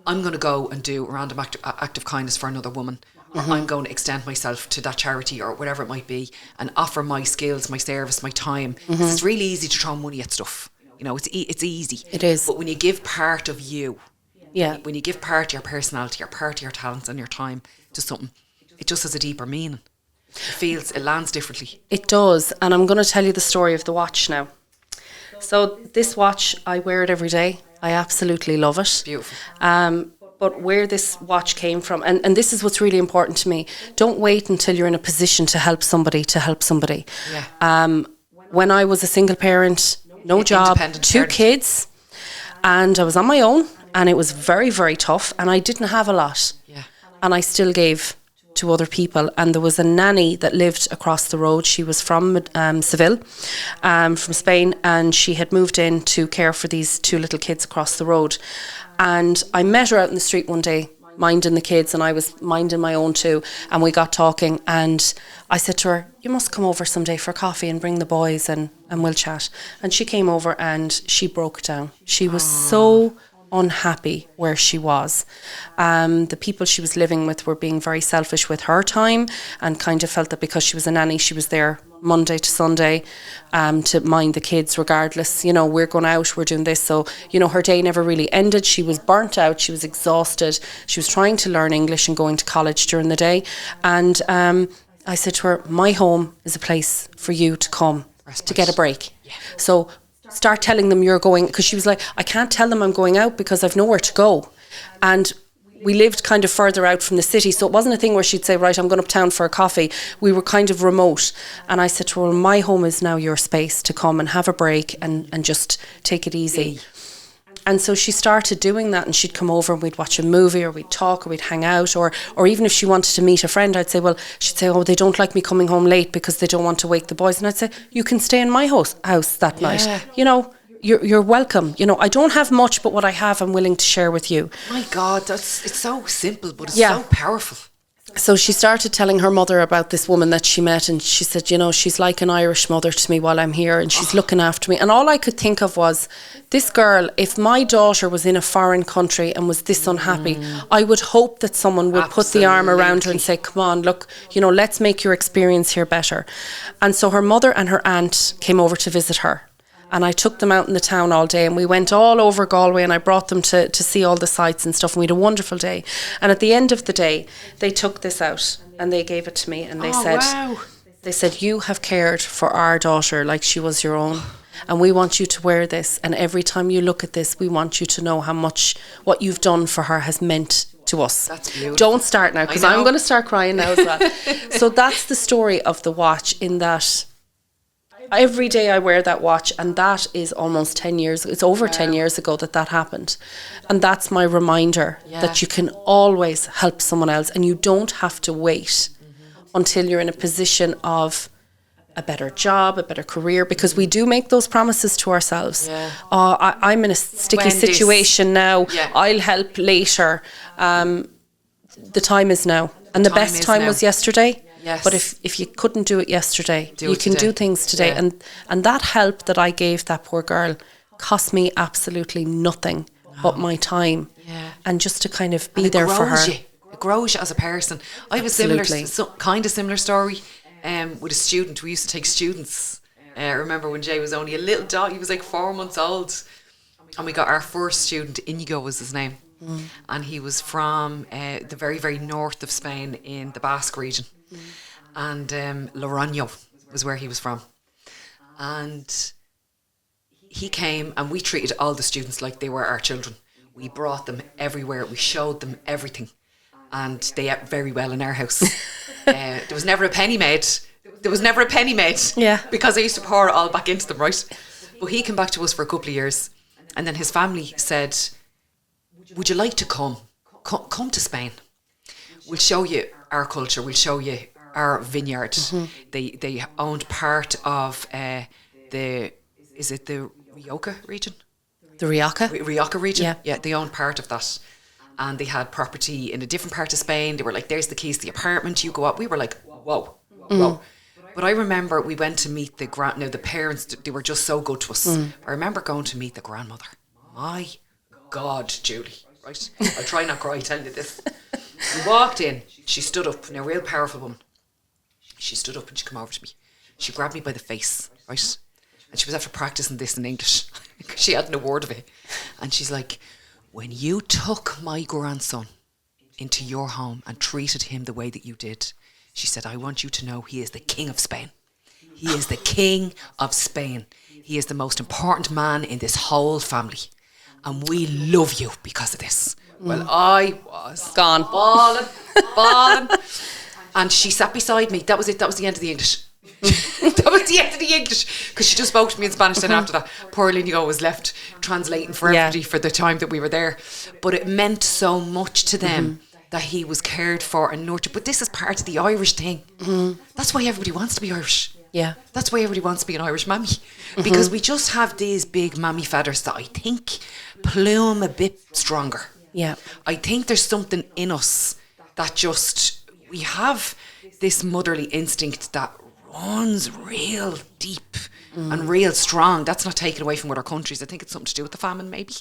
I'm going to go and do a random act of kindness for another woman. I'm going to extend myself to that charity or whatever it might be and offer my skills, my service, my time. It's really easy to throw money at stuff. You know, it's easy. It is. But when you give part of you, yeah, when you give part of your personality or part of your talents and your time to something, it just has a deeper meaning. It lands differently. It does. And I'm going to tell you the story of the watch now. So this watch, I wear it every day. I absolutely love it. Beautiful. But where this watch came from, and this is what's really important to me, don't wait until you're in a position to help somebody. Yeah. When I was a single parent, no job, 2 kids, and I was on my own, and it was very, very tough, and I didn't have a lot. Yeah. And I still gave to other people, and there was a nanny that lived across the road. She was from Seville, from Spain, and she had moved in to care for these 2 little kids across the road. And I met her out in the street one day, minding the kids, and I was minding my own too, and we got talking, and I said to her, you must come over someday for coffee and bring the boys and we'll chat. And she came over and she broke down. She was so unhappy where she was. The people she was living with were being very selfish with her time and kind of felt that because she was a nanny, she was there Monday to Sunday to mind the kids regardless. You know, we're going out, we're doing this. So, you know, her day never really ended. She was burnt out. She was exhausted. She was trying to learn English and going to college during the day. And I said to her, my home is a place for you to come to get a break. Yeah. So start telling them you're going, because she was like, I can't tell them I'm going out because I've nowhere to go. And we lived kind of further out from the city, so it wasn't a thing where she'd say, right, I'm going uptown for a coffee. We were kind of remote. And I said to her, well, my home is now your space to come and have a break and just take it easy. And so she started doing that, and she'd come over and we'd watch a movie or we'd talk or we'd hang out, or even if she wanted to meet a friend, I'd say, well, she'd say, oh, they don't like me coming home late because they don't want to wake the boys. And I'd say, you can stay in my house that night. You know, you're welcome. You know, I don't have much, but what I have, I'm willing to share with you. My God, it's so simple, but it's so powerful. So she started telling her mother about this woman that she met, and she said, you know, she's like an Irish mother to me while I'm here, and she's looking after me. And all I could think of was, this girl, if my daughter was in a foreign country and was this unhappy, I would hope that someone would put the arm around her and say, come on, look, you know, let's make your experience here better. And so her mother and her aunt came over to visit her. And I took them out in the town all day, and we went all over Galway, and I brought them to see all the sights and stuff, and we had a wonderful day. And at the end of the day, they took this out and they gave it to me, and they said, you have cared for our daughter like she was your own, and we want you to wear this, and every time you look at this, we want you to know how much what you've done for her has meant to us. That's beautiful. Don't start now, because I'm going to start crying now as well. So that's the story of the watch, in that every day I wear that watch, and that is almost 10 years. It's over 10 years ago that happened. And that's my reminder that you can always help someone else, and you don't have to wait until you're in a position of a better job, a better career, because we do make those promises to ourselves. Yeah. I'm in a sticky situation now. Yeah. I'll help later. The time is now. And the best time was yesterday. Yes. But if you couldn't do it yesterday, you can do things today. Yeah. And that help that I gave that poor girl cost me absolutely nothing but my time. Yeah. And just to kind of be there for her. It grows you as a person. I have a similar story with a student. We used to take students. I remember when Jay was only a little dog. He was like 4 months old. And we got our first student, Inigo was his name. And he was from the very, very north of Spain in the Basque region. And Logroño was where he was from. And he came and we treated all the students like they were our children. We brought them everywhere. We showed them everything. And they ate very well in our house. There was never a penny made. Yeah. Because I used to pour it all back into them, right? But he came back to us for a couple of years. And then his family said, would you like to come to Spain? We'll show you our culture. We'll show you our vineyard. They owned part of the Rioja region? The Rioja? Rioja region? Yeah, they owned part of that. And they had property in a different part of Spain. They were like, there's the keys to the apartment. You go up. We were like, whoa. But I remember we went to meet the parents, they were just so good to us. I remember going to meet the grandmother. My God, Julie, right? I'll try not cry telling you this. We walked in, she stood up, a real powerful woman. She stood up and she came over to me. She grabbed me by the face, right? And she was after practicing this in English. She hadn't a word of it. And she's like, when you took my grandson into your home and treated him the way that you did, she said, I want you to know he is the king of Spain. He is the king of Spain. He is the most important man in this whole family. And we love you because of this. Well, I was gone. Bawling. And she sat beside me. That was it. That was the end of the English. That was the end of the English. Because she just spoke to me in Spanish. Then after that, poor Inigo was left translating for everybody for the time that we were there. But it meant so much to them that he was cared for and nurtured. But this is part of the Irish thing. That's why everybody wants to be Irish. Yeah. That's why everybody wants to be an Irish mammy. Because we just have these big mammy feathers that I think plume a bit stronger. Yeah. I think there's something in us that just, we have this motherly instinct that runs real deep and real strong. That's not taken away from other countries. I think it's something to do with the famine maybe.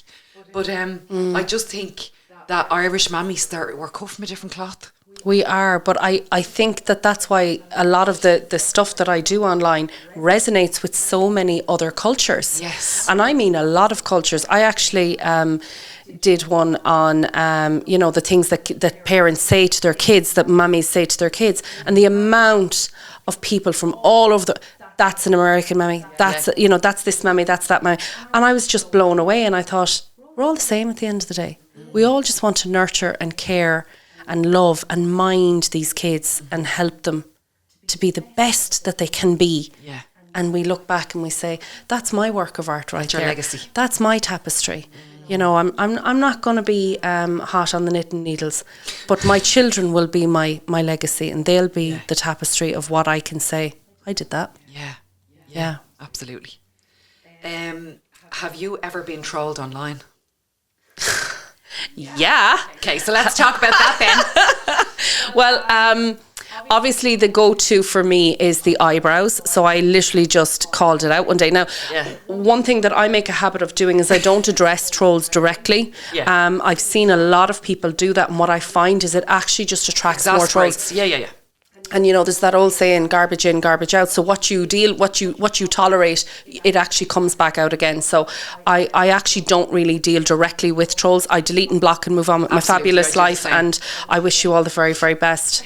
But I just think that Irish mammies, we're cut from a different cloth. We are, but I think that's why a lot of the stuff that I do online resonates with so many other cultures. Yes. And I mean a lot of cultures. I actually did one on, the things that parents say to their kids, that mummies say to their kids, and the amount of people from all over that's an American mummy, that's that's this mummy, that's that mummy. And I was just blown away, and I thought, we're all the same at the end of the day. We all just want to nurture and care and love and mind these kids and help them to be the best that they can be. Yeah. And we look back and we say, that's my work of art right that's there. Your legacy. That's my tapestry. I'm not going to be hot on the knitting needles, but my children will be my legacy, and they'll be the tapestry of what I can say, I did that. Yeah. Absolutely. Have you ever been trolled online? Yeah. Okay, so let's talk about that then. Well, obviously the go-to for me is the eyebrows. So I literally just called it out one day. Now, one thing that I make a habit of doing is I don't address trolls directly. Yeah. I've seen a lot of people do that, and what I find is it actually just attracts more trolls. Yeah. And there's that old saying, garbage in, garbage out. So what you tolerate, it actually comes back out again. So I actually don't really deal directly with trolls. I delete and block and move on with my fabulous life, and I wish you all the very, very best.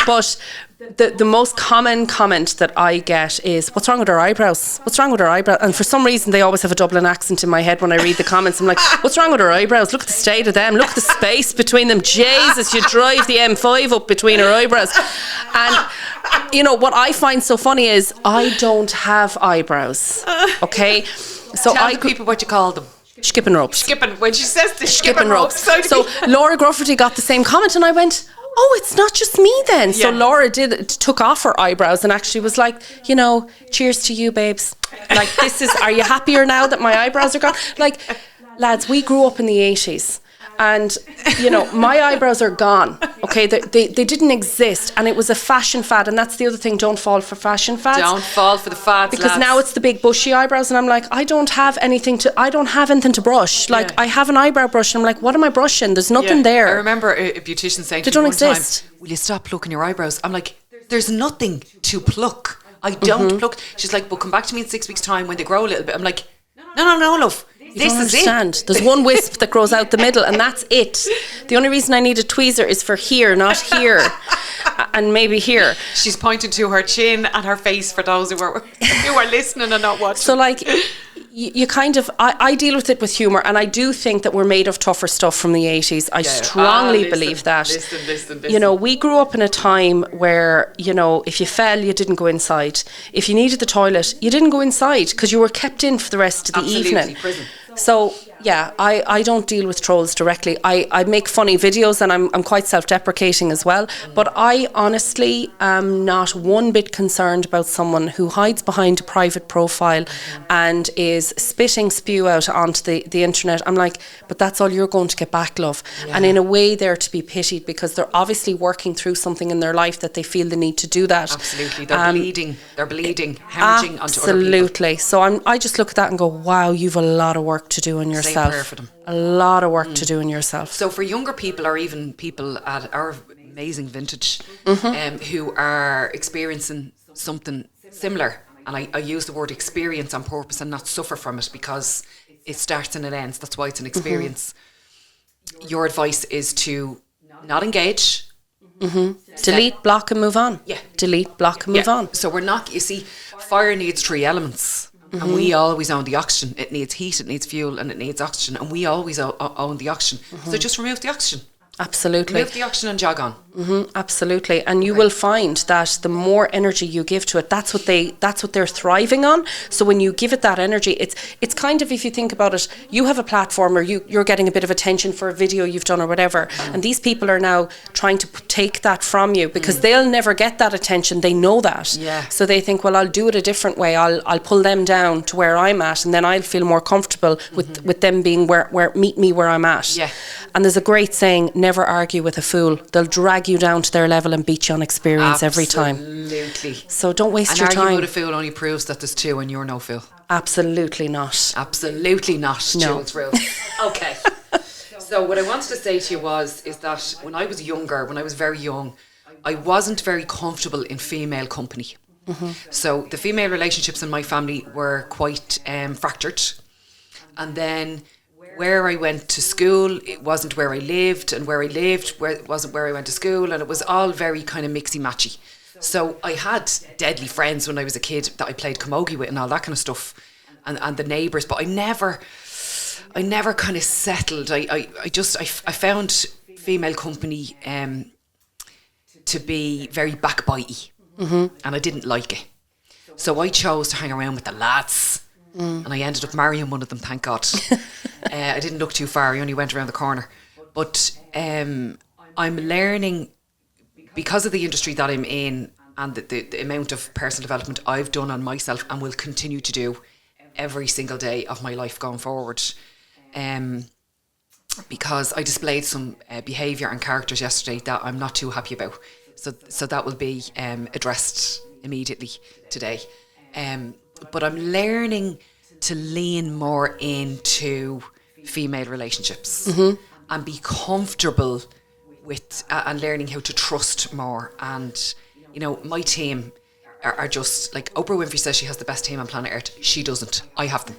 But the most common comment that I get is, what's wrong with her eyebrows? What's wrong with her eyebrows? And for some reason, they always have a Dublin accent in my head when I read the comments. I'm like, what's wrong with her eyebrows? Look at the state of them. Look at the space between them. Jesus, you drive the M5 up between her eyebrows. And, what I find so funny is I don't have eyebrows. Okay? So Tell the people what you call them. Skipping ropes. When she says the skipping ropes. So Laura Grufferty got the same comment, and I went, oh, it's not just me then. So Yeah. Laura took off her eyebrows and actually was like, cheers to you, babes. Like, are you happier now that my eyebrows are gone? Like, lads, we grew up in the 80s. And, my eyebrows are gone. Okay, they didn't exist. And it was a fashion fad. And that's the other thing, don't fall for fashion fads. Don't fall for the fads, because lads. now it's the big bushy eyebrows. And I'm like, I don't have anything to brush. Like, I have an eyebrow brush. And I'm like, what am I brushing? There's nothing there. I remember a beautician saying They to me don't one exist. time, will you stop plucking your eyebrows? I'm like, there's nothing to pluck. I don't pluck. She's like, but come back to me in 6 weeks' time when they grow a little bit. I'm like, no, love. You don't understand. There's one wisp that grows out the middle, and that's it. The only reason I need a tweezer is for here, not here, and maybe here. She's pointing to her chin and her face for those who are listening and not watching. So, like, you kind of, I deal with it with humour, and I do think that we're made of tougher stuff from the 80s. I strongly believe that. Listen. We grew up in a time where, if you fell, you didn't go inside. If you needed the toilet, you didn't go inside because you were kept in for the rest of the evening. Prison. So, yeah, I don't deal with trolls directly. I make funny videos, and I'm quite self-deprecating as well. But I honestly am not one bit concerned about someone who hides behind a private profile and is spitting spew out onto the internet. I'm like, but that's all you're going to get back, love. Yeah. And in a way, they're to be pitied because they're obviously working through something in their life that they feel the need to do that. Absolutely. They're bleeding, hemorrhaging onto other people. Absolutely. So I just look at that and go, wow, you've a lot of work to do on yourself. Prayer for them. A lot of work to do in yourself. So for younger people, or even people at our amazing vintage, who are experiencing something similar, and I use the word experience on purpose and not suffer from it because it starts and it ends. That's why it's an experience. Your advice is to not engage. Delete, block and move on. Yeah. Delete, block and move on. So fire needs 3 elements. And we always own the oxygen. It needs heat, it needs fuel, and it needs oxygen. And we always own the oxygen. So just remove the oxygen. Absolutely. Remove the oxygen and jog on. Absolutely. And you will find that the more energy you give to it, that's what they're thriving on. So when you give it that energy, it's kind of, if you think about it, you have a platform or you're getting a bit of attention for a video you've done or whatever, and these people are now trying to take that from you because they'll never get that attention. They know that. Yeah. So they think, well, I'll do it a different way. I'll pull them down to where I'm at, and then I'll feel more comfortable with them being where meet me where I'm at. Yeah. And there's a great saying, never argue with a fool. They'll drag you down to their level and beat you on experience every time. Absolutely. So don't waste your time. And arguing with a fool only proves that there's 2 and you're no fool. Absolutely not. Absolutely not, No. Jules Rules. Okay. So what I wanted to say to you is that when I was very young, I wasn't very comfortable in female company. So the female relationships in my family were quite fractured. And then where I went to school, it wasn't where I lived, and where I lived wasn't where I went to school, and it was all very kind of mixy-matchy. So I had deadly friends when I was a kid that I played camogie with and all that kind of stuff, and the neighbours, but I never kind of settled. I found female company to be very backbitey, and I didn't like it. So I chose to hang around with the lads. And I ended up marrying one of them, thank God. I didn't look too far, I only went around the corner. But I'm learning, because of the industry that I'm in and the amount of personal development I've done on myself and will continue to do every single day of my life going forward. Because I displayed some behaviour and characters yesterday that I'm not too happy about. So that will be addressed immediately today. But I'm learning to lean more into female relationships and be comfortable with and learning how to trust more. And, my team are just like Oprah Winfrey says she has the best team on planet Earth. She doesn't. I have them.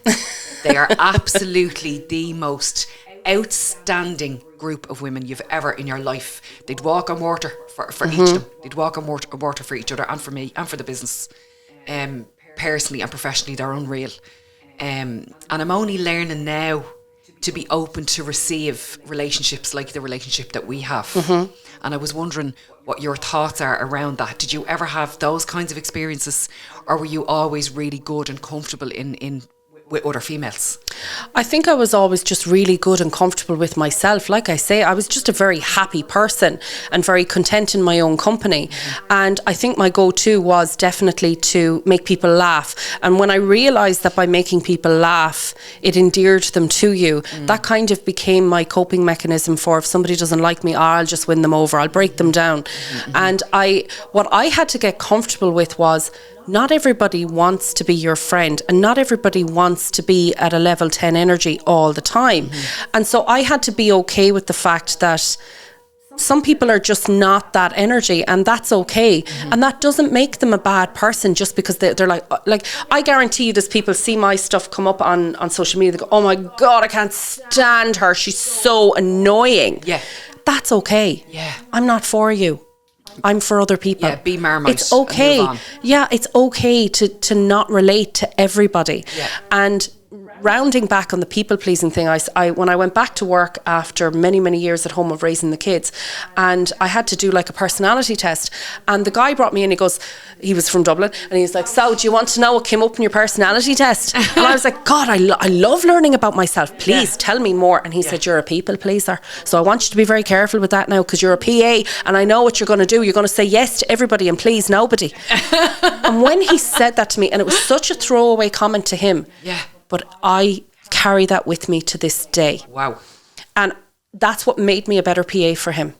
They are absolutely the most outstanding group of women you've ever in your life. They'd walk on water for each of them. They'd walk on water for each other and for me and for the business. Personally and professionally, they're unreal. And I'm only learning now to be open to receive relationships like the relationship that we have. And I was wondering what your thoughts are around that. Did you ever have those kinds of experiences, or were you always really good and comfortable in with other females? I think I was always just really good and comfortable with myself. Like I say, I was just a very happy person and very content in my own company. And I think my go-to was definitely to make people laugh. And when I realised that by making people laugh, it endeared them to you, that kind of became my coping mechanism for if somebody doesn't like me, I'll just win them over, I'll break them down. And what I had to get comfortable with was not everybody wants to be your friend, and not everybody wants to be at a level 10 energy all the time. And so I had to be okay with the fact that some people are just not that energy, and that's okay. And that doesn't make them a bad person just because they're like I guarantee you there's people see my stuff come up on social media, they go, oh my God, I can't stand her, she's so annoying. Yeah. That's okay. Yeah. I'm not for you. I'm for other people. Yeah, be Marmite. It's okay. And move on. Yeah, it's okay to not relate to everybody. Yeah. And rounding back on the people pleasing thing, I when I went back to work after many, many years at home of raising the kids, and I had to do like a personality test, and the guy brought me in, he was from Dublin, and he's like, so do you want to know what came up in your personality test? And I was like, God, I love learning about myself, please tell me more. And he said, you're a people pleaser, so I want you to be very careful with that now, because you're a PA and I know what you're going to do, you're going to say yes to everybody and please nobody. And when he said that to me, and it was such a throwaway comment to him, but I carry that with me to this day. Wow. And that's what made me a better PA for him,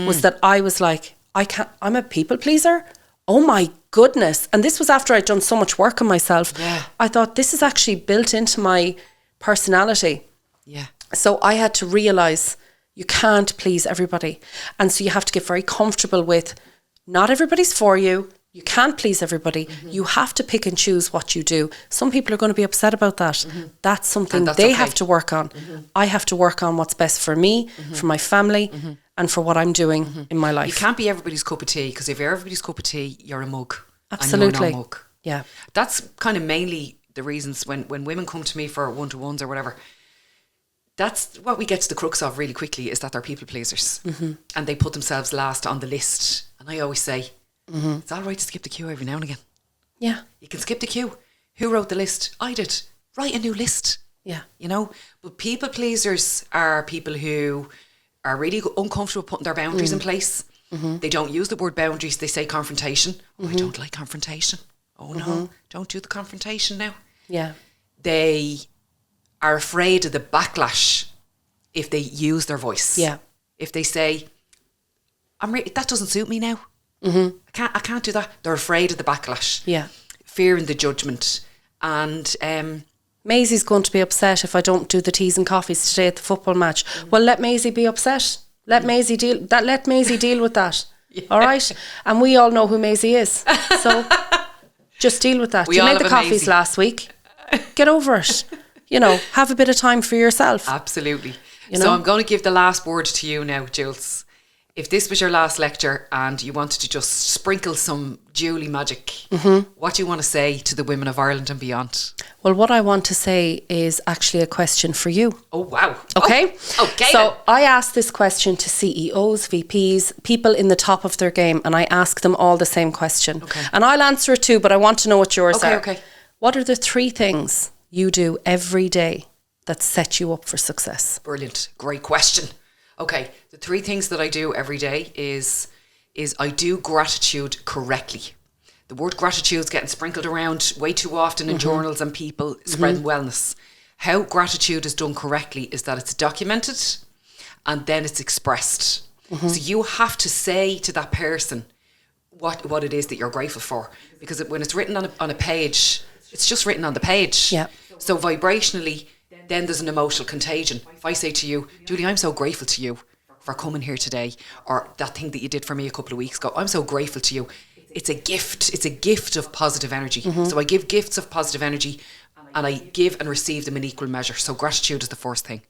was that I was like, I'm a people pleaser? Oh my goodness. And this was after I'd done so much work on myself. Yeah. I thought, this is actually built into my personality. Yeah. So I had to realise you can't please everybody. And so you have to get very comfortable with not everybody's for you. You can't please everybody. You have to pick and choose what you do. Some people are going to be upset about that. That's something they have to work on. I have to work on what's best for me, for my family, and for what I'm doing in my life. You can't be everybody's cup of tea, because if you're everybody's cup of tea, you're a mug. Absolutely. And you're no mug. Yeah. That's kind of mainly the reasons when women come to me for one-to-ones or whatever. That's what we get to the crux of really quickly, is that they're people pleasers. And they put themselves last on the list. And I always say, it's all right to skip the queue every now and again. Yeah. You can skip the queue. Who wrote the list? I did. Write a new list. Yeah. You know? But people pleasers are people who are really uncomfortable putting their boundaries in place. They don't use the word boundaries. They say confrontation. Oh, I don't like confrontation. Oh, no. Don't do the confrontation now. Yeah. They are afraid of the backlash if they use their voice. Yeah. If they say, that doesn't suit me now. I can't do that. They're afraid of the backlash. Yeah. Fearing the judgment. And Maisie's going to be upset if I don't do the teas and coffees today at the football match. Well, let Maisie be upset. Let Maisie deal with that. All right? And we all know who Maisie is. So just deal with that. You made the coffees last week. Get over it. Have a bit of time for yourself. Absolutely. So I'm going to give the last word to you now, Jules. If this was your last lecture and you wanted to just sprinkle some Julie magic, what do you want to say to the women of Ireland and beyond? Well, what I want to say is actually a question for you. Oh, wow. Okay. Okay. So then, I asked this question to CEOs, VPs, people in the top of their game, and I ask them all the same question. Okay. And I'll answer it too, but I want to know what yours are. Okay. What are the 3 things you do every day that set you up for success? Brilliant. Great question. Okay, the 3 things that I do every day is I do gratitude correctly. The word gratitude is getting sprinkled around way too often in journals and people spreading wellness. How gratitude is done correctly is that it's documented and then it's expressed. So you have to say to that person what it is that you're grateful for. Because when it's written on a page, it's just written on the page. Yeah. So vibrationally, then there's an emotional contagion. If I say to you, Julie, I'm so grateful to you for coming here today, or that thing that you did for me a couple of weeks ago, I'm so grateful to you. It's a gift. It's a gift of positive energy. So I give gifts of positive energy and I give and receive them in equal measure. So gratitude is the first thing.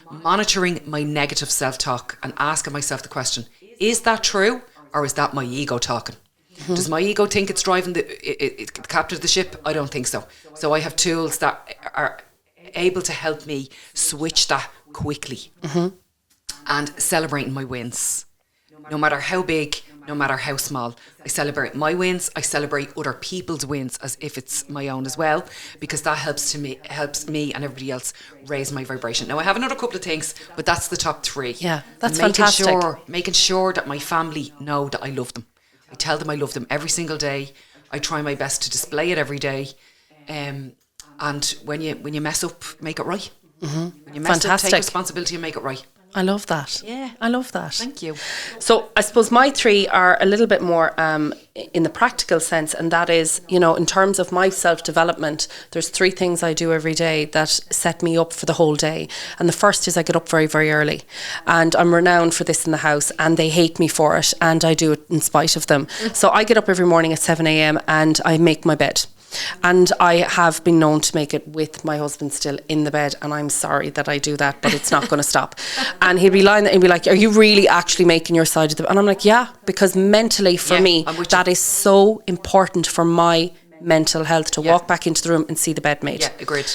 Monitoring my negative self-talk and asking myself the question, is that true or is that my ego talking? Does my ego think it's driving the captain of the ship? I don't think so. So I have tools that are able to help me switch that quickly and celebrating my wins. No matter how big, no matter how small. I celebrate my wins. I celebrate other people's wins as if it's my own as well, because that helps me and everybody else raise my vibration. Now I have another couple of things, but that's the top 3. Yeah, that's making fantastic. Making sure that my family know that I love them. I tell them I love them every single day. I try my best to display it every day. And when you mess up, make it right. When you mess up, take responsibility and make it right. I love that. Yeah. I love that. Thank you. So I suppose my 3 are a little bit more in the practical sense, and that is, in terms of my self-development, there's 3 things I do every day that set me up for the whole day. And the first is I get up very, very early. And I'm renowned for this in the house, and they hate me for it, and I do it in spite of them. So I get up every morning at 7 a.m. and I make my bed. And I have been known to make it with my husband still in the bed, and I'm sorry that I do that, but it's not going to stop. And he'd be lying there and be like, are you really actually making your side of the bed? And I'm like, yeah, because mentally for me, that is so important for my mental health to walk back into the room and see the bed made. Yeah, agreed.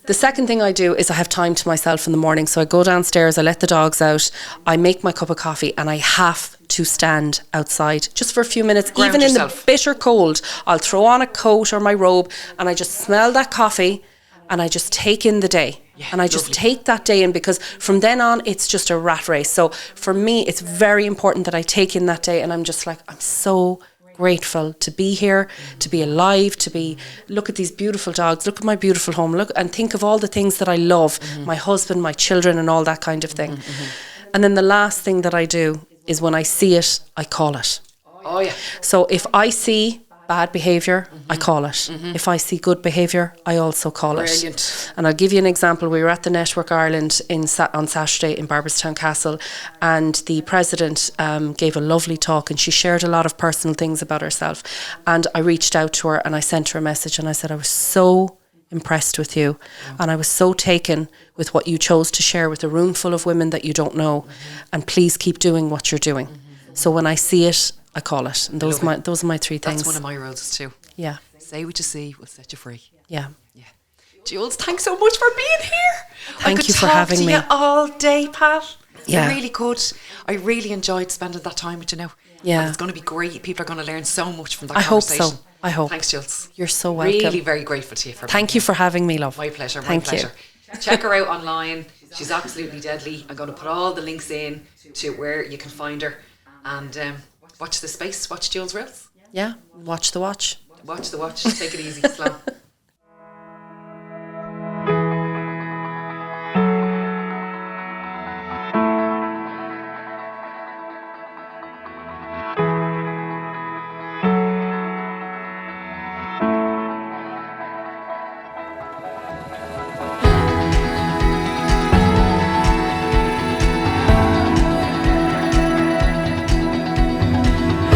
The second thing I do is I have time to myself in the morning. So I go downstairs, I let the dogs out, I make my cup of coffee, and I have to stand outside just for a few minutes, Ground even yourself. in the bitter cold. I'll throw on a coat or my robe, and I just smell that coffee, and I just take in the day. And I just take that day in, because from then on, it's just a rat race. So for me, it's very important that I take in that day, and I'm just like, I'm so grateful to be here, to be alive, look at these beautiful dogs, look at my beautiful home, look and think of all the things that I love, my husband, my children, and all that kind of thing. And then the last thing that I do is when I see it, I call it. Oh yeah. So if I see bad behaviour, I call it. If I see good behaviour, I also call Brilliant. it. And I'll give you an example. We were at the Network Ireland on Saturday in Barberstown Castle, and the president gave a lovely talk, and she shared a lot of personal things about herself. And I reached out to her and I sent her a message, and I said, I was so impressed with you, and I was so taken with what you chose to share with a room full of women that you don't know, and please keep doing what you're doing. So when I see it, I call it. And those are my 3 things. That's one of my rules too. Yeah. Say what you see will set you free. Yeah. Jules, thanks so much for being here. Thank you for having me. I could talk to you all day, Pat. Yeah. I really could. I really enjoyed spending that time with you now. Yeah. And it's going to be great. People are going to learn so much from that I hope conversation. so. I hope. Thanks, Jules. You're so welcome. Really very grateful to you for Thank you for having me, love. My pleasure. Thank my pleasure. Check her out online. She's absolutely deadly. I'm going to put all the links in to where you can find her. And watch the space. Watch Jules Rules. Yeah. Watch the watch. Watch the watch. Take it easy. Slow.